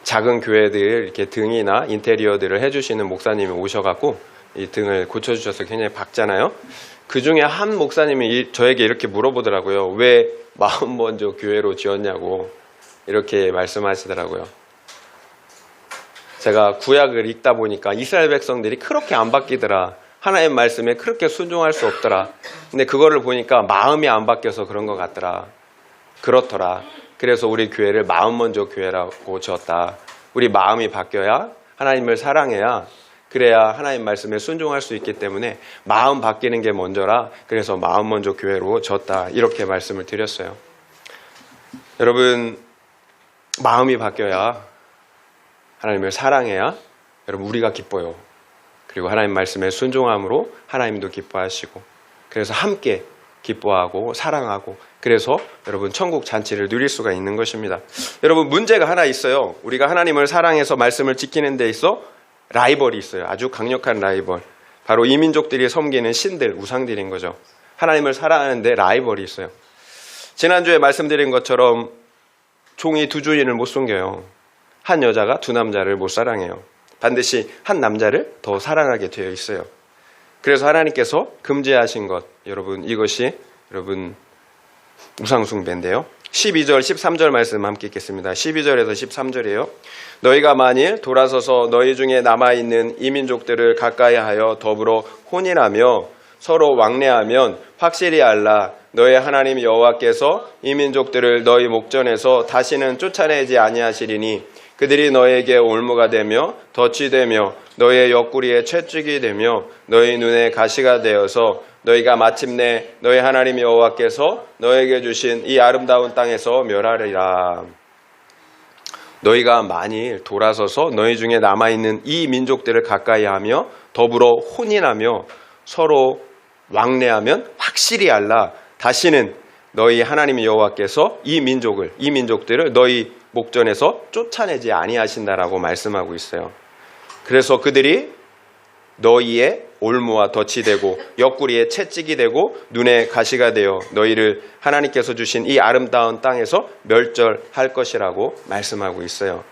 작은 교회들 이렇게 등이나 인테리어들을 해주시는 목사님이 오셔갖고 이 등을 고쳐주셔서 굉장히 밝잖아요. 그 중에 한 목사님이 저에게 이렇게 물어보더라고요. 왜 마음 먼저 교회로 지었냐고 이렇게 말씀하시더라고요. 제가 구약을 읽다 보니까 이스라엘 백성들이 그렇게 안 바뀌더라. 하나님 말씀에 그렇게 순종할 수 없더라. 근데 그거를 보니까 마음이 안 바뀌어서 그런 것 같더라. 그렇더라. 그래서 우리 교회를 마음 먼저 교회라고 지었다. 우리 마음이 바뀌어야 하나님을 사랑해야 그래야 하나님 말씀에 순종할 수 있기 때문에 마음 바뀌는 게 먼저라. 그래서 마음 먼저 교회로 지었다. 이렇게 말씀을 드렸어요. 여러분, 마음이 바뀌어야 하나님을 사랑해야 여러분 우리가 기뻐요. 그리고 하나님 말씀에 순종함으로 하나님도 기뻐하시고 그래서 함께 기뻐하고 사랑하고 그래서 여러분 천국 잔치를 누릴 수가 있는 것입니다. 여러분 문제가 하나 있어요. 우리가 하나님을 사랑해서 말씀을 지키는 데 있어 라이벌이 있어요. 아주 강력한 라이벌. 바로 이민족들이 섬기는 신들, 우상들인 거죠. 하나님을 사랑하는데 라이벌이 있어요. 지난주에 말씀드린 것처럼 종이 두 주인을 못 섬겨요. 한 여자가 두 남자를 못 사랑해요. 반드시 한 남자를 더 사랑하게 되어 있어요. 그래서 하나님께서 금지하신 것, 여러분 이것이 여러분 우상숭배인데요. 12절, 13절 말씀 함께 읽겠습니다. 12절에서 13절이에요. 너희가 만일 돌아서서 너희 중에 남아있는 이민족들을 가까이 하여 더불어 혼인하며 서로 왕래하면 확실히 알라. 너희 하나님 여호와께서 이민족들을 너희 목전에서 다시는 쫓아내지 아니하시리니 그들이 너희에게 올무가 되며 덫이 되며 너희의 옆구리에 채찍이 되며 너희 눈에 가시가 되어서 너희가 마침내 너희 하나님 여호와께서 너희에게 주신 이 아름다운 땅에서 멸하리라. 너희가 만일 돌아서서 너희 중에 남아있는 이 민족들을 가까이 하며 더불어 혼인하며 서로 왕래하면 확실히 알라. 다시는 너희 하나님 여호와께서 이 민족들을 너희 목전에서 쫓아내지 아니하신다라고 말씀하고 있어요. 그래서 그들이 너희의 올무와 덫이 되고 옆구리에 채찍이 되고 눈에 가시가 되어 너희를 하나님께서 주신 이 아름다운 땅에서 멸절할 것이라고 말씀하고 있어요.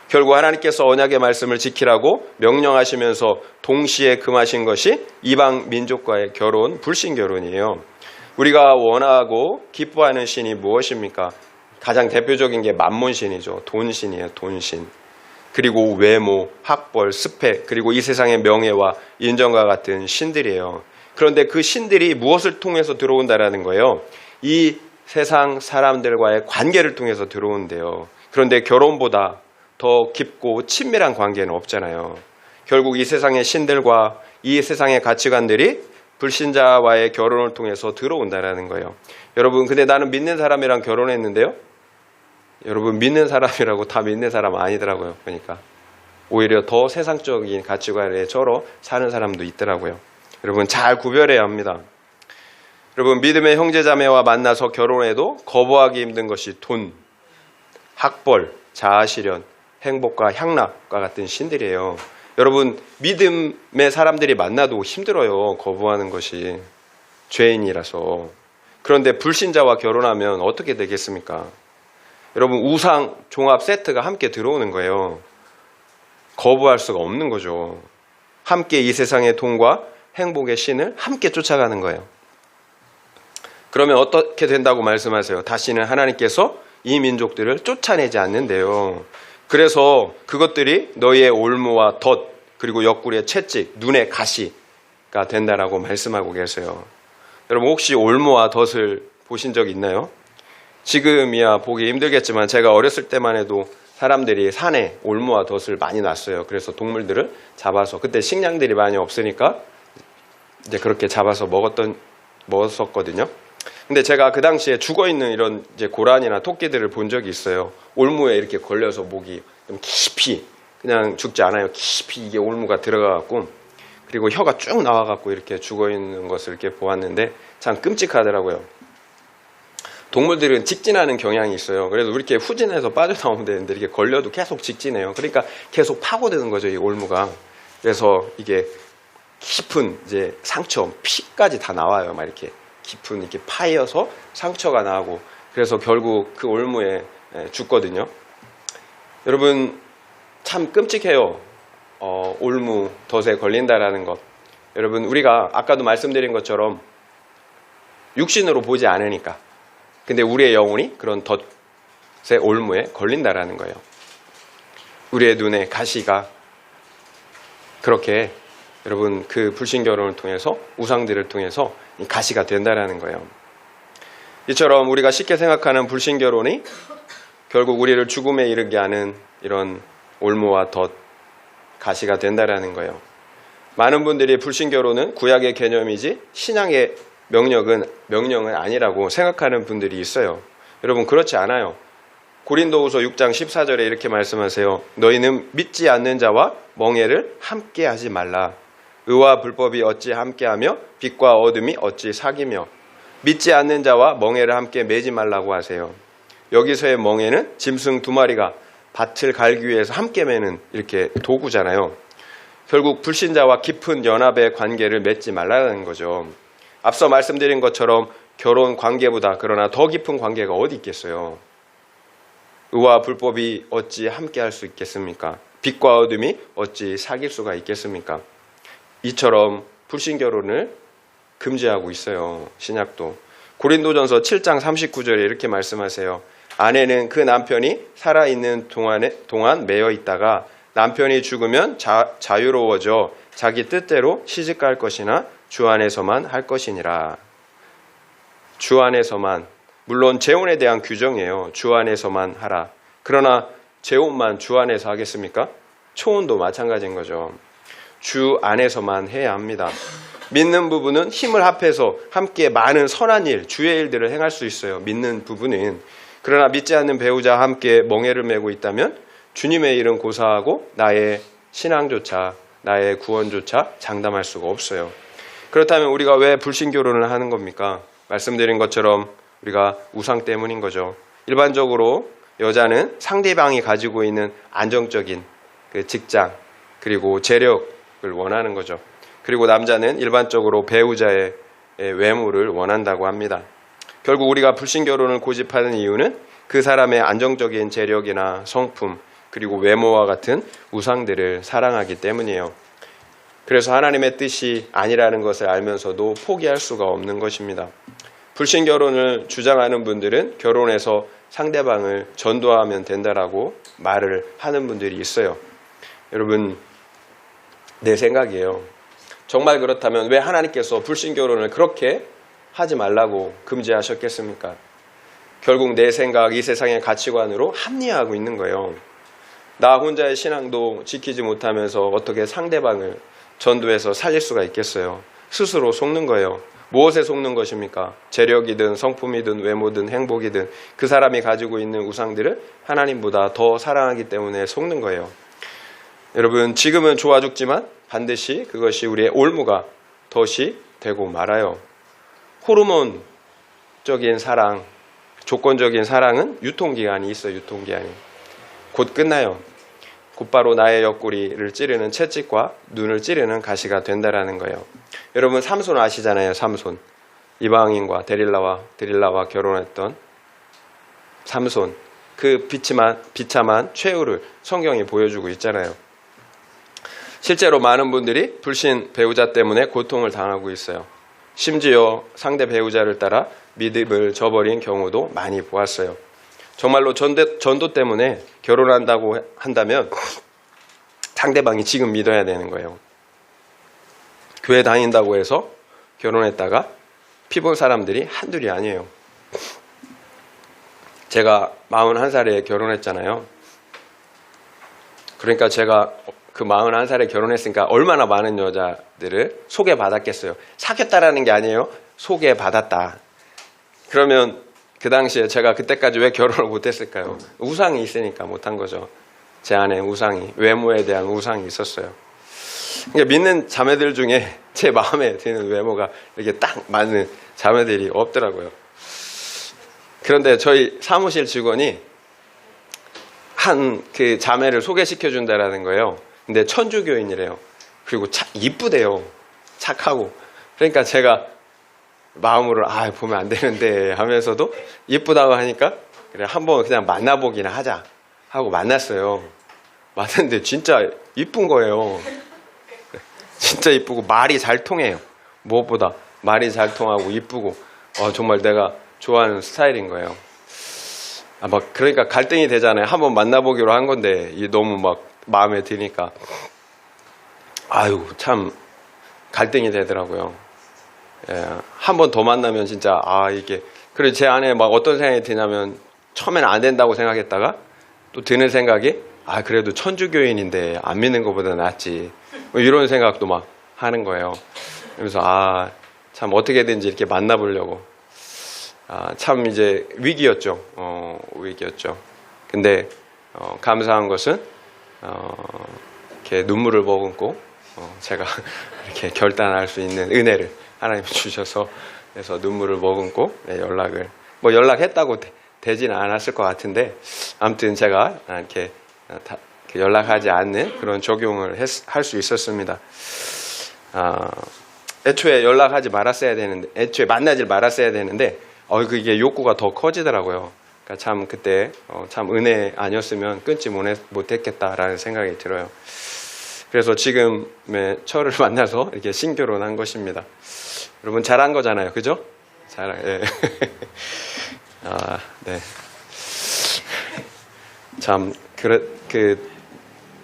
결국 하나님께서 언약의 말씀을 지키라고 명령하시면서 동시에 금하신 것이 이방 민족과의 결혼, 불신결혼이에요. 우리가 원하고 기뻐하는 신이 무엇입니까? 가장 대표적인 게 만몬신이죠. 돈신이에요. 돈신. 그리고 외모, 학벌, 스펙, 그리고 이 세상의 명예와 인정과 같은 신들이에요. 그런데 그 신들이 무엇을 통해서 들어온다라는 거예요? 이 세상 사람들과의 관계를 통해서 들어온대요. 그런데 결혼보다 더 깊고 친밀한 관계는 없잖아요. 결국 이 세상의 신들과 이 세상의 가치관들이 불신자와의 결혼을 통해서 들어온다라는 거예요. 여러분, 근데 나는 믿는 사람이랑 결혼했는데요. 여러분, 믿는 사람이라고 다 믿는 사람 아니더라고요. 그러니까 오히려 더 세상적인 가치관에 절어 사는 사람도 있더라고요. 여러분, 잘 구별해야 합니다. 여러분, 믿음의 형제자매와 만나서 결혼해도 거부하기 힘든 것이 돈, 학벌, 자아실현, 행복과 향락과 같은 신들이에요. 여러분, 믿음의 사람들이 만나도 힘들어요. 거부하는 것이 죄인이라서. 그런데 불신자와 결혼하면 어떻게 되겠습니까? 여러분, 우상 종합 세트가 함께 들어오는 거예요. 거부할 수가 없는 거죠. 함께 이 세상의 돈과 행복의 신을 함께 쫓아가는 거예요. 그러면 어떻게 된다고 말씀하세요? 다시는 하나님께서 이 민족들을 쫓아내지 않는데요. 그래서 그것들이 너희의 올무와 덫, 그리고 옆구리의 채찍, 눈의 가시가 된다라고 말씀하고 계세요. 여러분, 혹시 올무와 덫을 보신 적 있나요? 지금이야 보기 힘들겠지만 제가 어렸을 때만 해도 사람들이 산에 올무와 덫을 많이 놨어요. 그래서 동물들을 잡아서, 그때 식량들이 많이 없으니까 이제 그렇게 잡아서 먹었었거든요. 근데 제가 그 당시에 죽어있는 이런 이제 고라니나 토끼들을 본 적이 있어요. 올무에 이렇게 걸려서 목이 좀 깊이, 그냥 죽지 않아요. 깊이 이게 올무가 들어가갖고, 그리고 혀가 쭉 나와갖고 이렇게 죽어있는 것을 이렇게 보았는데 참 끔찍하더라고요. 동물들은 직진하는 경향이 있어요. 그래서 이렇게 후진해서 빠져나오면 되는데 이렇게 걸려도 계속 직진해요. 그러니까 계속 파고드는 거죠, 이 올무가. 그래서 이게 깊은 이제 상처, 피까지 다 나와요. 막 이렇게 깊은 이렇게 파여서 상처가 나고, 그래서 결국 그 올무에 죽거든요. 여러분, 참 끔찍해요. 올무, 덫에 걸린다라는 것. 여러분, 우리가 아까도 말씀드린 것처럼 육신으로 보지 않으니까. 근데 우리의 영혼이 그런 덫의 올무에 걸린다라는 거예요. 우리의 눈에 가시가 그렇게 여러분 그 불신결혼을 통해서 우상들을 통해서 가시가 된다라는 거예요. 이처럼 우리가 쉽게 생각하는 불신결혼이 결국 우리를 죽음에 이르게 하는 이런 올무와 덫, 가시가 된다라는 거예요. 많은 분들이 불신결혼은 구약의 개념이지 신약의 명령은 아니라고 생각하는 분들이 있어요. 여러분 그렇지 않아요. 고린도후서 6장 14절에 이렇게 말씀하세요. 너희는 믿지 않는 자와 멍에를 함께 하지 말라. 의와 불법이 어찌 함께하며 빛과 어둠이 어찌 사귀며. 믿지 않는 자와 멍에를 함께 매지 말라고 하세요. 여기서의 멍에는 짐승 2마리가 밭을 갈기 위해서 함께 매는 이렇게 도구잖아요. 결국 불신자와 깊은 연합의 관계를 맺지 말라는 거죠. 앞서 말씀드린 것처럼 결혼 관계보다 그러나 더 깊은 관계가 어디 있겠어요. 의와 불법이 어찌 함께 할 수 있겠습니까? 빛과 어둠이 어찌 사귈 수가 있겠습니까? 이처럼 불신결혼을 금지하고 있어요. 신약도. 고린도전서 7장 39절에 이렇게 말씀하세요. 아내는 그 남편이 살아있는 동안 매여 있다가 남편이 죽으면 자유로워져 자기 뜻대로 시집갈 것이나 주 안에서만 할 것이니라. 주 안에서만, 물론 재혼에 대한 규정이에요. 주 안에서만 하라. 그러나 재혼만 주 안에서 하겠습니까? 초혼도 마찬가지인 거죠. 주 안에서만 해야 합니다. 믿는 부부는 힘을 합해서 함께 많은 선한 일, 주의 일들을 행할 수 있어요. 믿는 부부는. 그러나 믿지 않는 배우자와 함께 멍에를 메고 있다면 주님의 일은 고사하고 나의 신앙조차, 나의 구원조차 장담할 수가 없어요. 그렇다면 우리가 왜 불신결혼을 하는 겁니까? 말씀드린 것처럼 우리가 우상 때문인 거죠. 일반적으로 여자는 상대방이 가지고 있는 안정적인 그 직장 그리고 재력을 원하는 거죠. 그리고 남자는 일반적으로 배우자의 외모를 원한다고 합니다. 결국 우리가 불신결혼을 고집하는 이유는 그 사람의 안정적인 재력이나 성품 그리고 외모와 같은 우상들을 사랑하기 때문이에요. 그래서 하나님의 뜻이 아니라는 것을 알면서도 포기할 수가 없는 것입니다. 불신결혼을 주장하는 분들은 결혼해서 상대방을 전도하면 된다라고 말을 하는 분들이 있어요. 여러분, 내 생각이에요. 정말 그렇다면 왜 하나님께서 불신결혼을 그렇게 하지 말라고 금지하셨겠습니까? 결국 내 생각, 이 세상의 가치관으로 합리화하고 있는 거예요. 나 혼자의 신앙도 지키지 못하면서 어떻게 상대방을 전도해서 살릴 수가 있겠어요? 스스로 속는 거예요. 무엇에 속는 것입니까? 재력이든 성품이든 외모든 행복이든 그 사람이 가지고 있는 우상들을 하나님보다 더 사랑하기 때문에 속는 거예요. 여러분, 지금은 좋아 죽지만 반드시 그것이 우리의 올무가 덫이 되고 말아요. 호르몬적인 사랑, 조건적인 사랑은 유통기한이 있어요. 유통기한이. 곧 끝나요. 곧바로 나의 옆구리를 찌르는 채찍과 눈을 찌르는 가시가 된다라는 거예요. 여러분 삼손 아시잖아요. 삼손. 이방인과 데릴라와 결혼했던 삼손. 그 비참한 최후를 성경이 보여주고 있잖아요. 실제로 많은 분들이 불신 배우자 때문에 고통을 당하고 있어요. 심지어 상대 배우자를 따라 믿음을 저버린 경우도 많이 보았어요. 정말로 전도 때문에 결혼한다고 한다면 상대방이 지금 믿어야 되는 거예요. 교회 다닌다고 해서 결혼했다가 피본 사람들이 한둘이 아니에요. 제가 41살에 결혼했잖아요. 그러니까 제가 그 41살에 결혼했으니까 얼마나 많은 여자들을 소개받았겠어요. 사귀었다라는 게 아니에요. 소개받았다. 그러면 그 당시에 제가 그때까지 왜 결혼을 못했을까요? 우상이 있으니까 못한 거죠. 제 안에 우상이, 외모에 대한 우상이 있었어요. 그러니까 믿는 자매들 중에 제 마음에 드는 외모가 이렇게 딱 맞는 자매들이 없더라고요. 그런데 저희 사무실 직원이 한 그 자매를 소개시켜 준다라는 거예요. 근데 천주교인이래요. 그리고 이쁘대요. 착하고. 그러니까 제가 마음으로 보면 안 되는데 하면서도 이쁘다고 하니까 그래 한번 그냥 만나보기나 하자 하고 만났어요. 만났는데 진짜 이쁜 거예요. 진짜 이쁘고 말이 잘 통해요. 무엇보다 말이 잘 통하고 이쁘고 정말 내가 좋아하는 스타일인 거예요. 그러니까 갈등이 되잖아요. 한번 만나보기로 한 건데 너무 막 마음에 드니까. 아유, 참 갈등이 되더라고요. 예, 한 번 더 만나면 진짜 이게 그리고 제 안에 막 어떤 생각이 드냐면 처음에는 안 된다고 생각했다가 또 드는 생각이 그래도 천주교인인데 안 믿는 것보다 낫지 뭐 이런 생각도 막 하는 거예요. 그래서 참 어떻게든지 이렇게 만나보려고 참 이제 위기였죠. 위기였죠. 근데 감사한 것은 이렇게 눈물을 머금고 제가 이렇게 결단할 수 있는 은혜를 하나님이 주셔서 그래서 눈물을 머금고 연락했다고 되지는 않았을 것 같은데 아무튼 제가 이렇게 연락하지 않는 그런 적용을 할 수 있었습니다. 애초에 연락하지 말았어야 되는데 애초에 만나질 말았어야 되는데 그게 욕구가 더 커지더라고요. 그러니까 참 그때 참 은혜 아니었으면 끊지 못했겠다라는 생각이 들어요. 그래서 지금의 저를 만나서 이렇게 신결혼한 것입니다. 여러분 잘한 거잖아요, 그죠? 예. 네. 참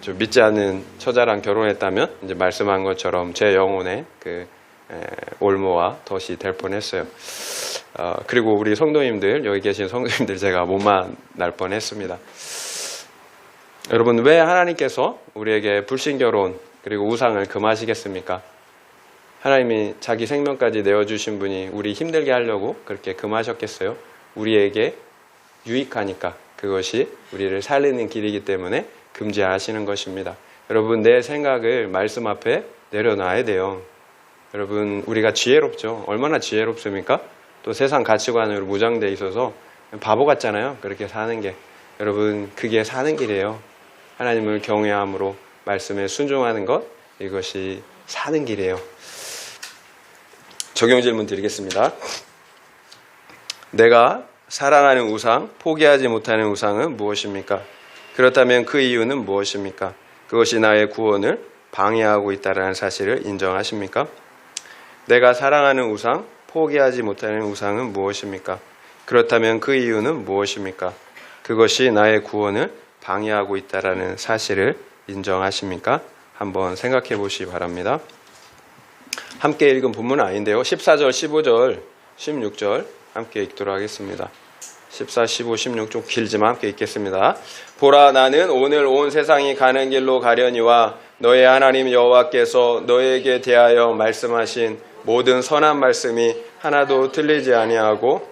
좀 믿지 않는 처자랑 결혼했다면 이제 말씀한 것처럼 제 영혼의 올무와 덫이 될 뻔했어요. 그리고 우리 성도님들 여기 계신 성도님들 제가 못 만날 뻔했습니다. 여러분 왜 하나님께서 우리에게 불신결혼 그리고 우상을 금하시겠습니까? 하나님이 자기 생명까지 내어주신 분이 우리 힘들게 하려고 그렇게 금하셨겠어요? 우리에게 유익하니까 그것이 우리를 살리는 길이기 때문에 금지하시는 것입니다. 여러분 내 생각을 말씀 앞에 내려놔야 돼요. 여러분 우리가 지혜롭죠. 얼마나 지혜롭습니까? 또 세상 가치관으로 무장되어 있어서 바보 같잖아요. 그렇게 사는 게. 여러분 그게 사는 길이에요. 하나님을 경외함으로 말씀에 순종하는 것 이것이 사는 길이에요. 적용 질문 드리겠습니다. 내가 사랑하는 우상, 포기하지 못하는 우상은 무엇입니까? 그렇다면 그 이유는 무엇입니까? 그것이 나의 구원을 방해하고 있다는 사실을 인정하십니까? 내가 사랑하는 우상, 포기하지 못하는 우상은 무엇입니까? 그렇다면 그 이유는 무엇입니까? 그것이 나의 구원을 방해하고 있다는 사실을 인정하십니까? 한번 생각해 보시기 바랍니다. 함께 읽은 본문은 아닌데요. 14절, 15절, 16절 함께 읽도록 하겠습니다. 14, 15, 16 좀 길지만 함께 읽겠습니다. 보라 나는 오늘 온 세상이 가는 길로 가려니와 너의 하나님 여호와께서 너에게 대하여 말씀하신 모든 선한 말씀이 하나도 틀리지 아니하고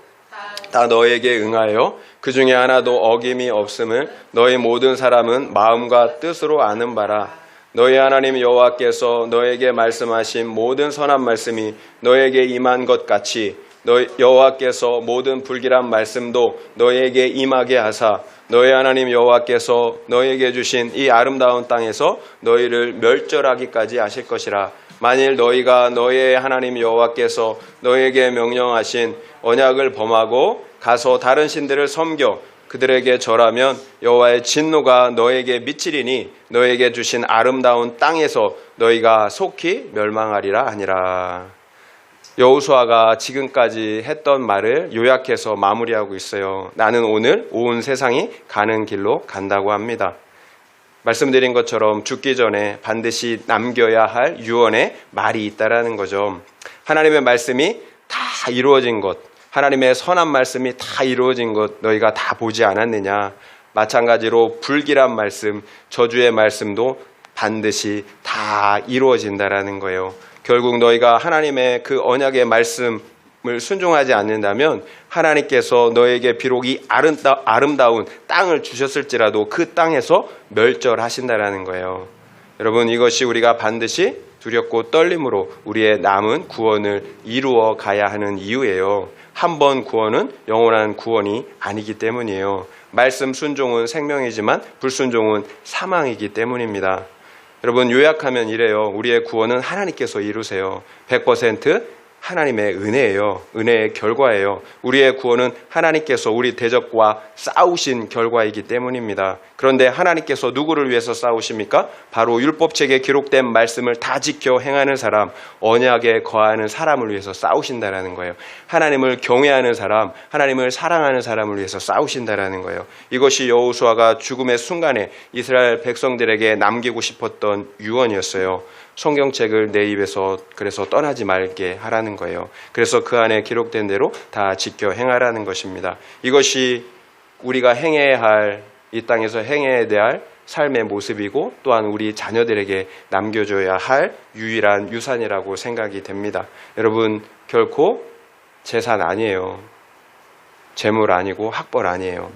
다 너에게 응하여 그 중에 하나도 어김이 없음을 너희 모든 사람은 마음과 뜻으로 아는 바라. 너희 하나님 여호와께서 너에게 말씀하신 모든 선한 말씀이 너에게 임한 것 같이 여호와께서 모든 불길한 말씀도 너에게 임하게 하사 너희 하나님 여호와께서 너에게 주신 이 아름다운 땅에서 너희를 멸절하기까지 하실 것이라. 만일 너희가 너희의 하나님 여호와께서 너에게 명령하신 언약을 범하고 가서 다른 신들을 섬겨 그들에게 절하면 여호와의 진노가 너에게 미치리니 너에게 주신 아름다운 땅에서 너희가 속히 멸망하리라 하니라. 여호수아가 지금까지 했던 말을 요약해서 마무리하고 있어요. 나는 오늘 온 세상이 가는 길로 간다고 합니다. 말씀드린 것처럼 죽기 전에 반드시 남겨야 할 유언의 말이 있다라는 거죠. 하나님의 말씀이 다 이루어진 것, 하나님의 선한 말씀이 다 이루어진 것 너희가 다 보지 않았느냐. 마찬가지로 불길한 말씀, 저주의 말씀도 반드시 다 이루어진다라는 거예요. 결국 너희가 하나님의 그 언약의 말씀을 순종하지 않는다면 하나님께서 너에게 비록 이 아름다운 땅을 주셨을지라도 그 땅에서 멸절하신다라는 거예요. 여러분 이것이 우리가 반드시 두렵고 떨림으로 우리의 남은 구원을 이루어 가야 하는 이유예요. 한 번 구원은 영원한 구원이 아니기 때문이에요. 말씀 순종은 생명이지만 불순종은 사망이기 때문입니다. 여러분 요약하면 이래요. 우리의 구원은 하나님께서 이루세요. 100% 하나님의 은혜예요. 은혜의 결과예요. 우리의 구원은 하나님께서 우리 대적과 싸우신 결과이기 때문입니다. 그런데 하나님께서 누구를 위해서 싸우십니까? 바로 율법책에 기록된 말씀을 다 지켜 행하는 사람, 언약에 거하는 사람을 위해서 싸우신다라는 거예요. 하나님을 경외하는 사람, 하나님을 사랑하는 사람을 위해서 싸우신다라는 거예요. 이것이 여호수아가 죽음의 순간에 이스라엘 백성들에게 남기고 싶었던 유언이었어요. 성경책을 내 입에서 그래서 떠나지 말게 하라는 거예요. 그래서 그 안에 기록된 대로 다 지켜 행하라는 것입니다. 이것이 우리가 행해야 할, 이 땅에서 행해야 할 삶의 모습이고 또한 우리 자녀들에게 남겨줘야 할 유일한 유산이라고 생각이 됩니다. 여러분, 결코 재산 아니에요. 재물 아니고 학벌 아니에요.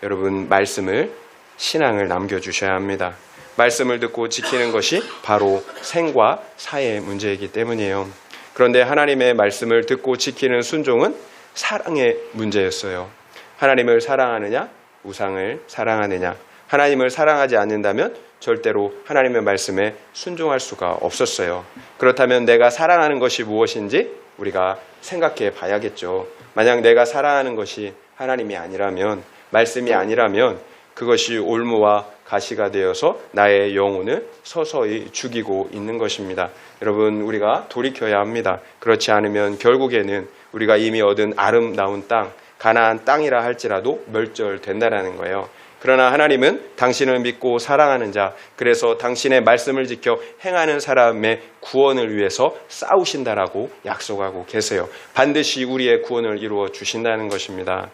여러분, 말씀을, 신앙을 남겨주셔야 합니다. 말씀을 듣고 지키는 것이 바로 생과 사의 문제이기 때문이에요. 그런데 하나님의 말씀을 듣고 지키는 순종은 사랑의 문제였어요. 하나님을 사랑하느냐, 우상을 사랑하느냐. 하나님을 사랑하지 않는다면 절대로 하나님의 말씀에 순종할 수가 없었어요. 그렇다면 내가 사랑하는 것이 무엇인지 우리가 생각해 봐야겠죠. 만약 내가 사랑하는 것이 하나님이 아니라면, 말씀이 아니라면 그것이 올무와 가시가 되어서 나의 영혼을 서서히 죽이고 있는 것입니다. 여러분, 우리가 돌이켜야 합니다. 그렇지 않으면 결국에는 우리가 이미 얻은 아름다운 땅, 가나안 땅이라 할지라도 멸절된다라는 거예요. 그러나 하나님은 당신을 믿고 사랑하는 자, 그래서 당신의 말씀을 지켜 행하는 사람의 구원을 위해서 싸우신다라고 약속하고 계세요. 반드시 우리의 구원을 이루어 주신다는 것입니다.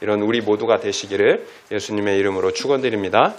이런 우리 모두가 되시기를 예수님의 이름으로 축원드립니다.